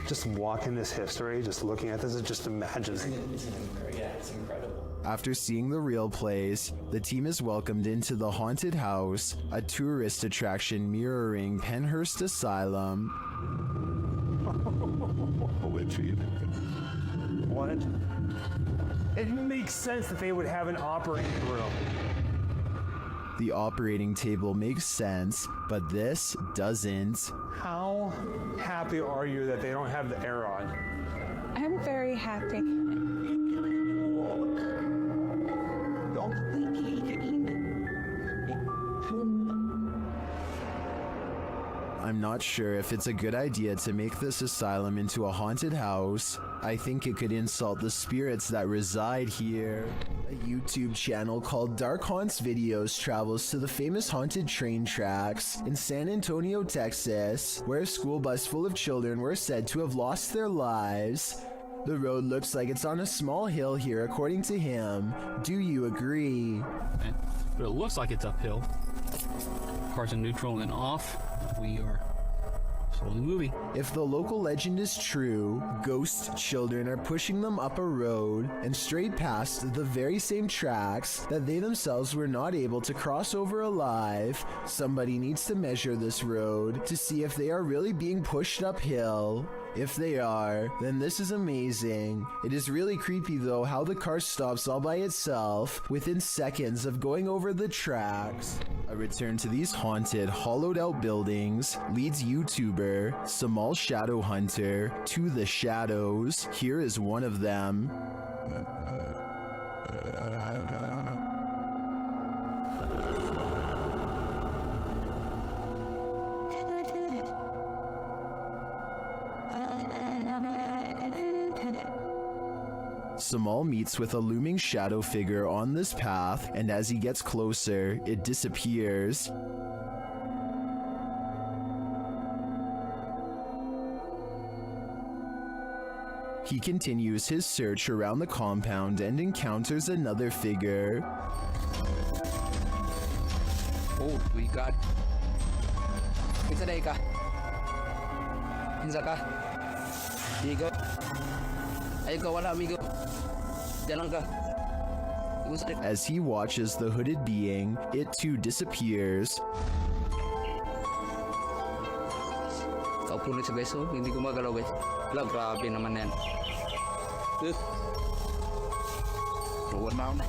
Just walking this history, just looking at this, just imagining. It's incredible. After seeing the real place, the team is welcomed into the haunted house, a tourist attraction mirroring Penhurst Asylum. What? It makes sense that they would have an operating room. The operating table makes sense, but this doesn't. How happy are you that they don't have the air on? I'm very happy. not sure if it's a good idea to make this asylum into a haunted house. I think it could insult the spirits that reside here. A YouTube channel called Dark Haunts Videos travels to the famous haunted train tracks in San Antonio, Texas, where a school bus full of children were said to have lost their lives. The road looks like it's on a small hill here, according to him. Do you agree? But it looks like it's uphill. Cars in neutral and off. We are slowly moving. If the local legend is true, ghost children are pushing them up a road and straight past the very same tracks that they themselves were not able to cross over alive. Somebody needs to measure this road to see if they are really being pushed uphill. If they are, then this is amazing. It is really creepy though how the car stops all by itself within seconds of going over the tracks. A return to these haunted, hollowed out buildings leads YouTuber Samal Shadow Hunter to the shadows. Here is one of them. Samal meets with a looming shadow figure on this path, and as he gets closer, it disappears. He continues his search around the compound and encounters another figure. Oh, we got... Isa day ka. Isa ka. Amigo. Ayun wala amigo. Diyan lang ka. As he watches the hooded being, it too disappears. Kaupo ulit sa guys, oh. Hindi gumagalaw guys. Wala, grabe naman yan. Ruwan na ako na.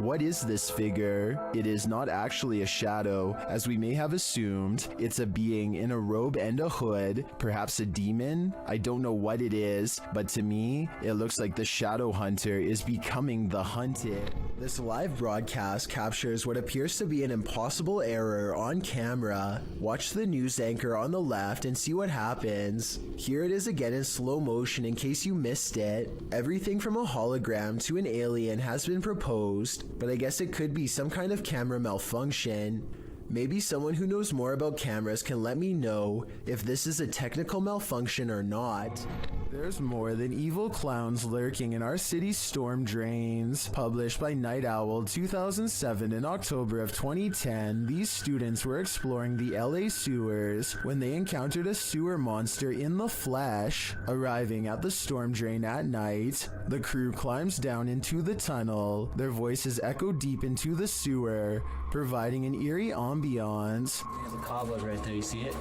What is this figure? It is not actually a shadow, as we may have assumed. It's a being in a robe and a hood, perhaps a demon? I don't know what it is, but to me, it looks like the shadow hunter is becoming the hunted. This live broadcast captures what appears to be an impossible error on camera. Watch the news anchor on the left and see what happens. Here it is again in slow motion in case you missed it. Everything from a hologram to an alien has been proposed, but I guess it could be some kind of camera malfunction. Maybe someone who knows more about cameras can let me know if this is a technical malfunction or not. There's more than evil clowns lurking in our city's storm drains. Published by Night Owl 2007 in October of 2010, these students were exploring the LA sewers when they encountered a sewer monster in the flesh. Arriving at the storm drain at night, the crew climbs down into the tunnel. Their voices echo deep into the sewer, providing an eerie ambiance. There's a cobweb right there, you see it?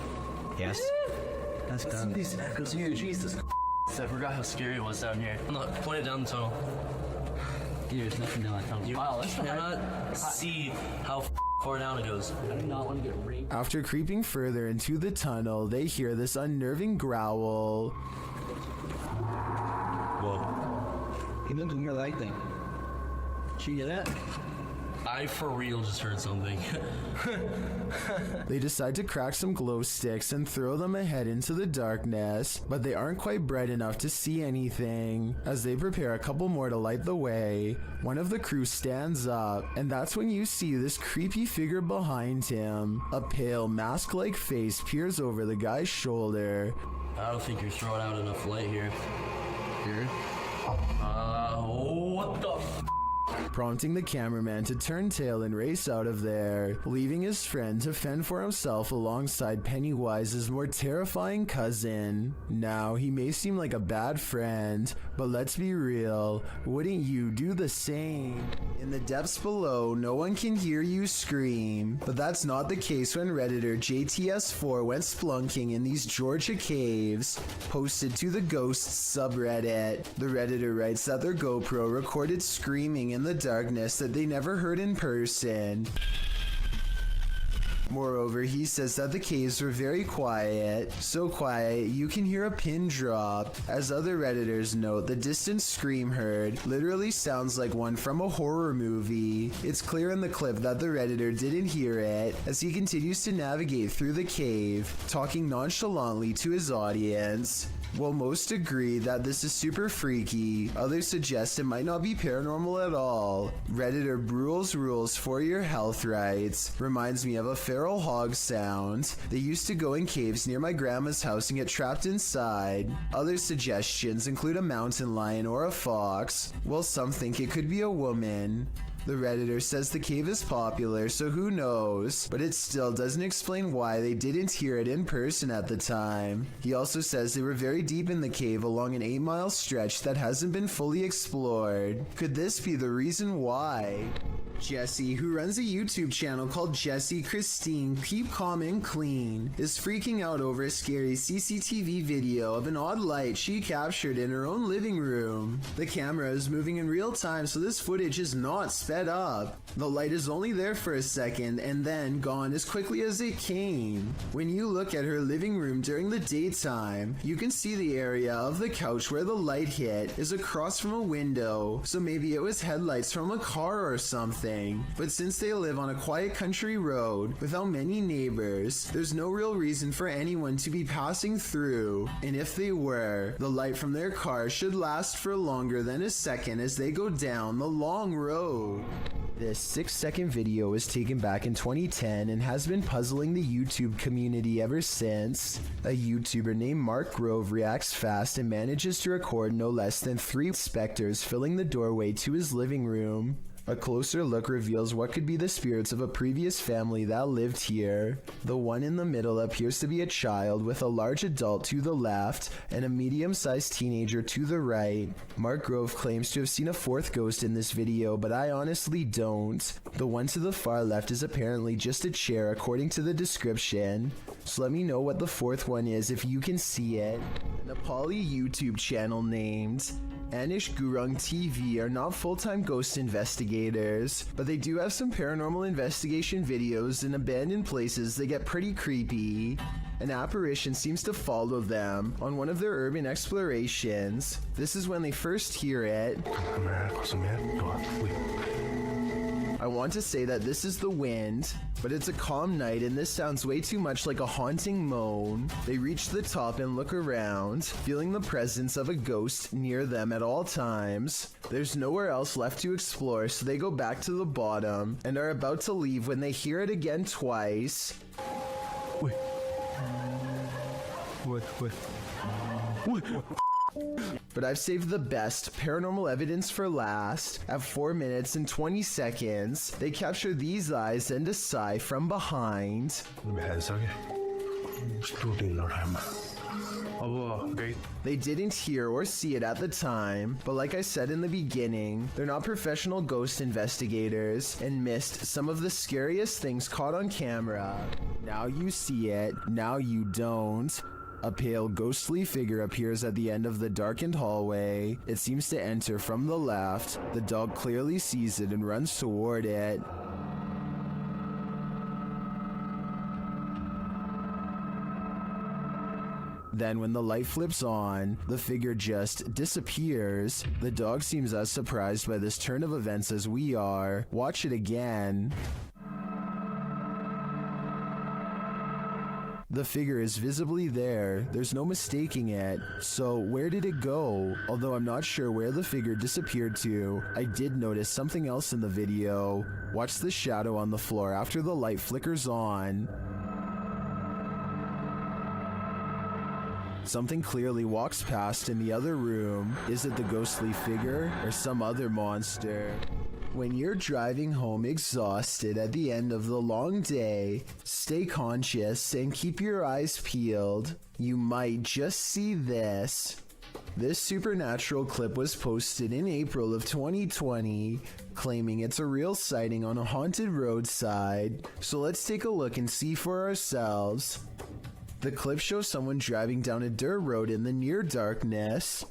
Yes. That's done. These echoes here, Jesus. I forgot how scary it was down here. Look, point it down the tunnel. There's nothing down the tunnel. Wow, I cannot see how far down it goes. I do not want to get raped. After creeping further into the tunnel, they hear this unnerving growl. Whoa. He doesn't hear that thing. Did you hear that? I for real just heard something. They decide to crack some glow sticks and throw them ahead into the darkness, but they aren't quite bright enough to see anything. As they prepare a couple more to light the way, one of the crew stands up, and that's when you see this creepy figure behind him. A pale, mask-like face peers over the guy's shoulder. I don't think you're throwing out enough light here. Here? What the f***? Prompting the cameraman to turn tail and race out of there, leaving his friend to fend for himself alongside Pennywise's more terrifying cousin. Now, he may seem like a bad friend, but let's be real, wouldn't you do the same? In the depths below, no one can hear you scream, but that's not the case when Redditor JTS4 went splunking in these Georgia caves. Posted to the Ghosts subreddit, the Redditor writes that their GoPro recorded screaming in the darkness that they never heard in person. Moreover, he says that the caves were very quiet, so quiet you can hear a pin drop. As other Redditors note, the distant scream heard literally sounds like one from a horror movie. It's clear in the clip that the Redditor didn't hear it, as he continues to navigate through the cave, talking nonchalantly to his audience. While most agree that this is super freaky, others suggest it might not be paranormal at all. Redditor Brule's rules for your health rights reminds me of a feral hog sound. They used to go in caves near my grandma's house and get trapped inside. Other suggestions include a mountain lion or a fox, while some think it could be a woman. The Redditor says the cave is popular, so who knows, but it still doesn't explain why they didn't hear it in person at the time. He also says they were very deep in the cave along an 8-mile stretch that hasn't been fully explored. Could this be the reason why? Jessie, who runs a YouTube channel called Jessie Christine Keep Calm and Clean, is freaking out over a scary CCTV video of an odd light she captured in her own living room. The camera is moving in real time, so this footage is not sped up. The light is only there for a second and then gone as quickly as it came. When you look at her living room during the daytime, you can see the area of the couch where the light hit is across from a window, so maybe it was headlights from a car or something. But since they live on a quiet country road without many neighbors, there's no real reason for anyone to be passing through, and if they were, the light from their car should last for longer than a second as they go down the long road. This 6-second video was taken back in 2010 and has been puzzling the YouTube community ever since. A YouTuber named Mark Grove reacts fast and manages to record no less than 3 specters filling the doorway to his living room. A closer look reveals what could be the spirits of a previous family that lived here. The one in the middle appears to be a child with a large adult to the left and a medium-sized teenager to the right. Mark Grove claims to have seen a 4th ghost in this video, but I honestly don't. The one to the far left is apparently just a chair according to the description, so let me know what the 4th one is if you can see it. The Nepali YouTube channel named Anish Gurung TV are not full-time ghost investigators, but they do have some paranormal investigation videos in abandoned places that get pretty creepy. An apparition seems to follow them on one of their urban explorations. This is when they first hear it. I want to say that this is the wind, but it's a calm night and this sounds way too much like a haunting moan. They reach the top and look around, feeling the presence of a ghost near them at all times. There's nowhere else left to explore, so they go back to the bottom and are about to leave when they hear it again twice. Wait. But I've saved the best paranormal evidence for last. At 4 minutes and 20 seconds, they capture these eyes and a sigh from behind. They didn't hear or see it at the time, but like I said in the beginning, they're not professional ghost investigators and missed some of the scariest things caught on camera. Now you see it, now you don't. A pale, ghostly figure appears at the end of the darkened hallway. It seems to enter from the left. The dog clearly sees it and runs toward it. Then when the light flips on, the figure just disappears. The dog seems as surprised by this turn of events as we are. Watch it again. The figure is visibly there, there's no mistaking it. So where did it go? Although I'm not sure where the figure disappeared to, I did notice something else in the video. Watch the shadow on the floor after the light flickers on. Something clearly walks past in the other room. Is it the ghostly figure or some other monster? When you're driving home exhausted at the end of the long day, stay conscious and keep your eyes peeled. You might just see this. This supernatural clip was posted in April of 2020, claiming it's a real sighting on a haunted roadside. So let's take a look and see for ourselves. The clip shows someone driving down a dirt road in the near darkness.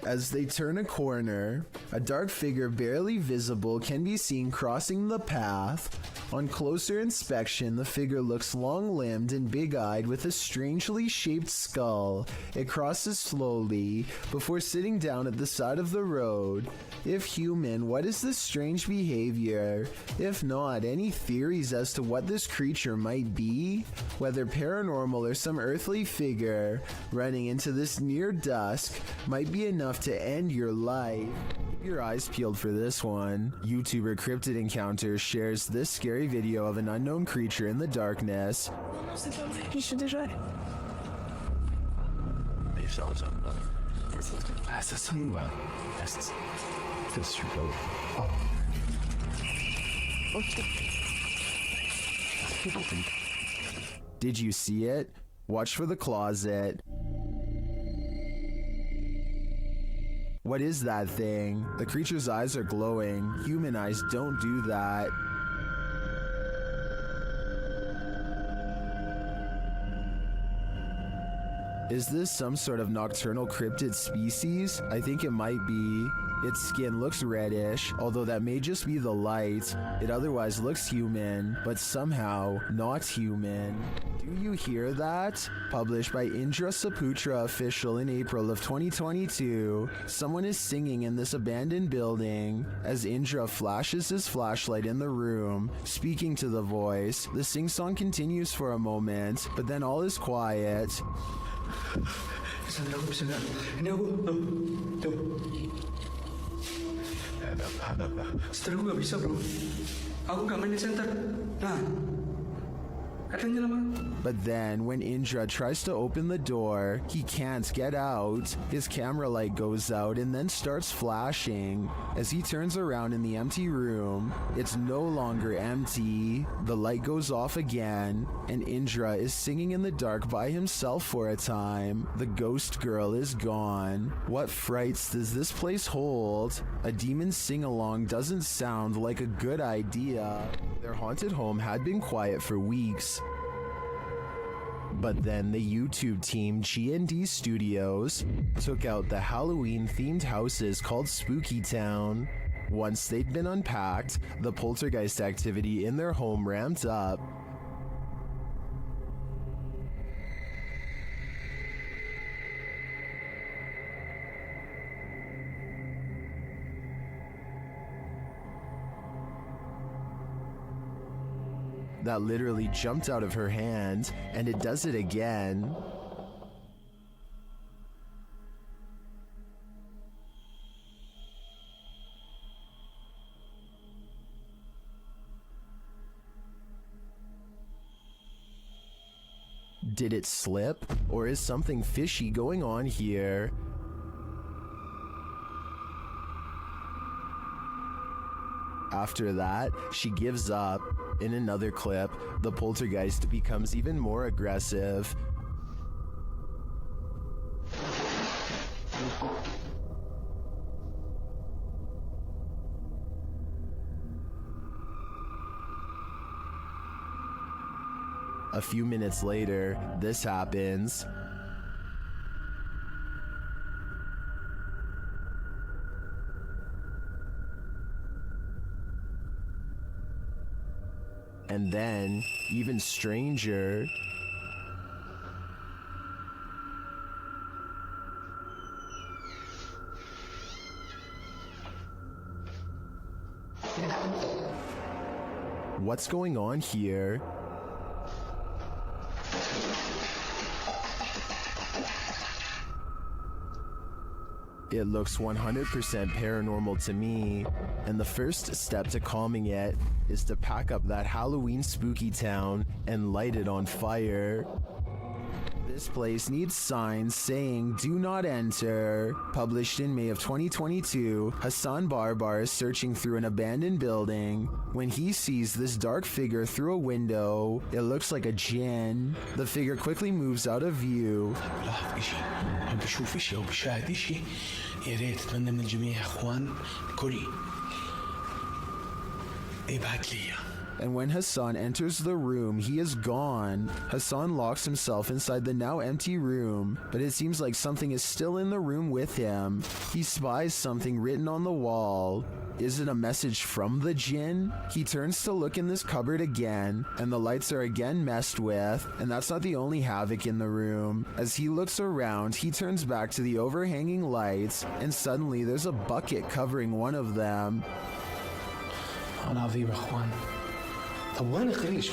As they turn a corner, a dark figure barely visible can be seen crossing the path. On closer inspection, the figure looks long-limbed and big-eyed with a strangely shaped skull. It crosses slowly before sitting down at the side of the road. If human, what is this strange behavior? If not, any theories as to what this creature might be? Whether paranormal or some earthly figure, running into this near dusk might be enough to end your life. Keep your eyes peeled for this one. YouTuber Cryptid Encounters shares this scary video of an unknown creature in the darkness. Did you see it? Watch for the closet. What is that thing? The creature's eyes are glowing. Human eyes don't do that. Is this some sort of nocturnal cryptid species? I think it might be. Its skin looks reddish, although that may just be the light. It otherwise looks human, but somehow not human. Do you hear that? Published by Indra Saputra Official in April of 2022. Someone is singing in this abandoned building. As Indra flashes his flashlight in the room, speaking to the voice, the sing-song continues for a moment, but then all is quiet. Setelah gue gak bisa bro. Aku gak main di center. Nah, katanya lama. But then, when Indra tries to open the door, he can't get out. His camera light goes out and then starts flashing. As he turns around in the empty room, it's no longer empty. The light goes off again, and Indra is singing in the dark by himself for a time. The ghost girl is gone. What frights does this place hold? A demon sing-along doesn't sound like a good idea. Their haunted home had been quiet for weeks. But then the YouTube team G&D Studios took out the Halloween-themed houses called Spooky Town. Once they'd been unpacked, the poltergeist activity in their home ramped up. That literally jumped out of her hand, and it does it again. Did it slip? Or is something fishy going on here? After that, she gives up. In another clip, the poltergeist becomes even more aggressive. A few minutes later, this happens. And then, even stranger, what's going on here? It looks 100% paranormal to me, and the first step to calming it is to pack up that Halloween spooky town and light it on fire. This place needs signs saying "Do not enter." Published in May of 2022, Hassan Barbar is searching through an abandoned building when he sees this dark figure through a window. It looks like a Jinn. The figure quickly moves out of view. بشوف شيء او بشاهد شيء يا ريت اتمنى من الجميع يا اخوان كل ابعت لي and when Hassan enters the room, he is gone. Hassan locks himself inside the now empty room, but it seems like something is still in the room with him. He spies something written on the wall. Is it a message from the Jinn? He turns to look in this cupboard again, and the lights are again messed with, and that's not the only havoc in the room. As he looks around, he turns back to the overhanging lights, and suddenly there's a bucket covering one of them. عظيم يا اخوان. طب وين قريش؟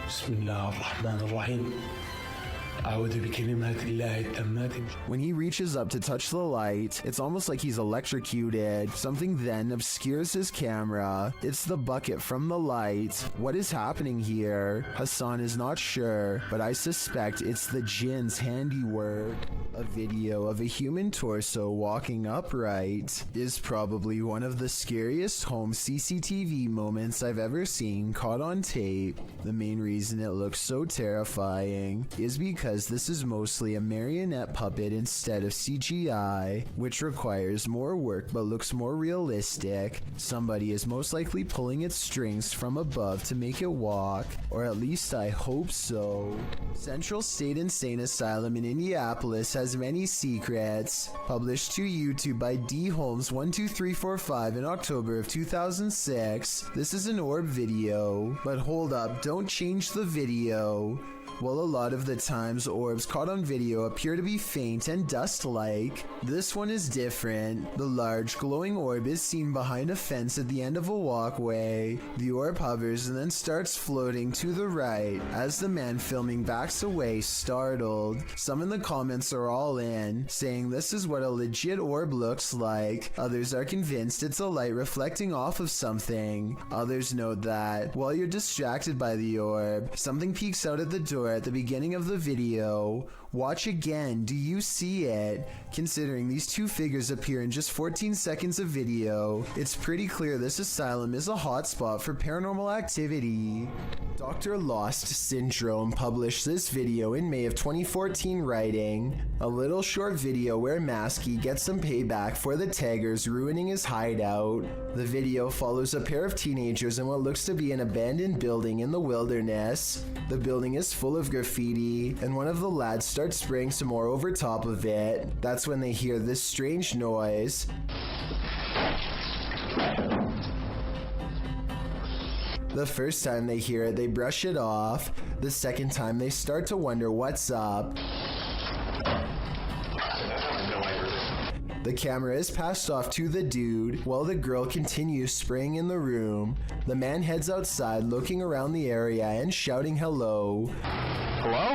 بسم الله الرحمن الرحيم. When he reaches up to touch the light, it's almost like he's electrocuted. Something then obscures his camera. It's the bucket from the light. What is happening here? Hassan is not sure, but I suspect it's the Jinn's handiwork. A video of a human torso walking upright is probably one of the scariest home CCTV moments I've ever seen caught on tape. The main reason it looks so terrifying is because this is mostly a marionette puppet instead of CGI, which requires more work but looks more realistic. Somebody is most likely pulling its strings from above to make it walk, or at least I hope so. Central State Insane Asylum in Indianapolis has many secrets. Published to YouTube by D. Holmes 12345 in October of 2006. This is an Orb video, but hold up, don't change the video. Well, a lot of the times orbs caught on video appear to be faint and dust-like. This one is different. The large glowing orb is seen behind a fence at the end of a walkway. The orb hovers and then starts floating to the right as the man filming backs away, startled. Some in the comments are all in, saying this is what a legit orb looks like. Others are convinced it's a light reflecting off of something. Others note that while you're distracted by the orb, something peeks out at the door at the beginning of the video. Watch again, do you see it? Considering these two figures appear in just 14 seconds of video, it's pretty clear this asylum is a hotspot for paranormal activity. Dr. Lost Syndrome published this video in May of 2014 writing, a little short video where Maskey gets some payback for the taggers ruining his hideout. The video follows a pair of teenagers in what looks to be an abandoned building in the wilderness. The building is full of graffiti, and one of the lads starts spraying some more over top of it. That's when they hear this strange noise. The first time they hear it, they brush it off. The second time, they start to wonder what's up. The camera is passed off to the dude while the girl continues spraying in the room. The man heads outside looking around the area and shouting hello. Hello?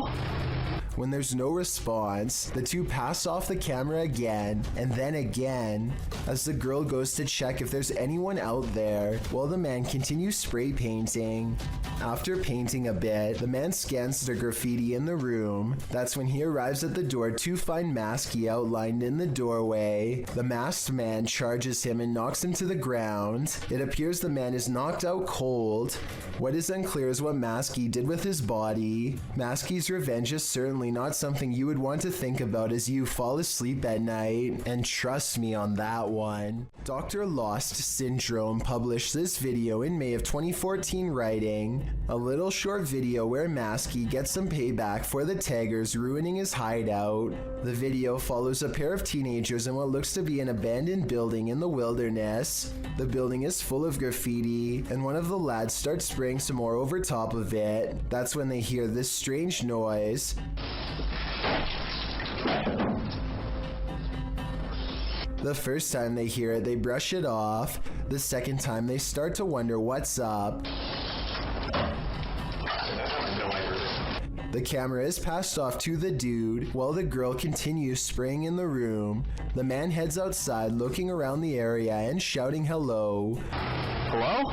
When there's no response, the two pass off the camera again and then again as the girl goes to check if there's anyone out there while the man continues spray painting. After painting a bit, the man scans the graffiti in the room. That's when he arrives at the door to find Maskey outlined in the doorway. The masked man charges him and knocks him to the ground. It appears the man is knocked out cold. What is unclear is what Maskey did with his body. Maskey's revenge is certainly not something you would want to think about as you fall asleep at night, and trust me on that one. Dr. Lost Syndrome published this video in May of 2014 writing, a little short video where Maskey gets some payback for the taggers ruining his hideout. The video follows a pair of teenagers in what looks to be an abandoned building in the wilderness. The building is full of graffiti, and one of the lads starts spraying some more over top of it. That's when they hear this strange noise. The first time they hear it, they brush it off. The second time, they start to wonder what's up. The camera is passed off to the dude while the girl continues spraying in the room. The man heads outside looking around the area and shouting hello. Hello?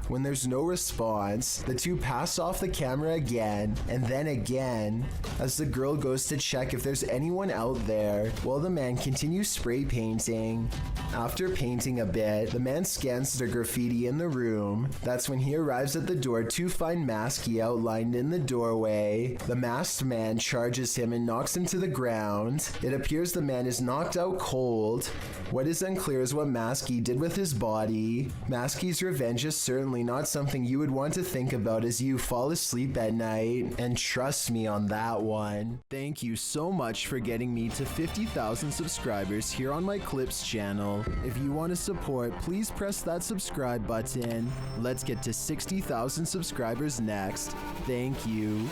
When there's no response, the two pass off the camera again and then again as the girl goes to check if there's anyone out there while the man continues spray painting. After painting a bit, the man scans the graffiti in the room. That's when he arrives at the door to find Masky outlined in the doorway. The masked man charges him and knocks him to the ground. It appears the man is knocked out cold. What is unclear is what Masky did with his body. Masky's revenge is certainly not something you would want to think about as you fall asleep at night, and trust me on that one. Thank you so much for getting me to 50,000 subscribers here on my Clips channel. If you want to support, please press that subscribe button. Let's get to 60,000 subscribers next. Thank you.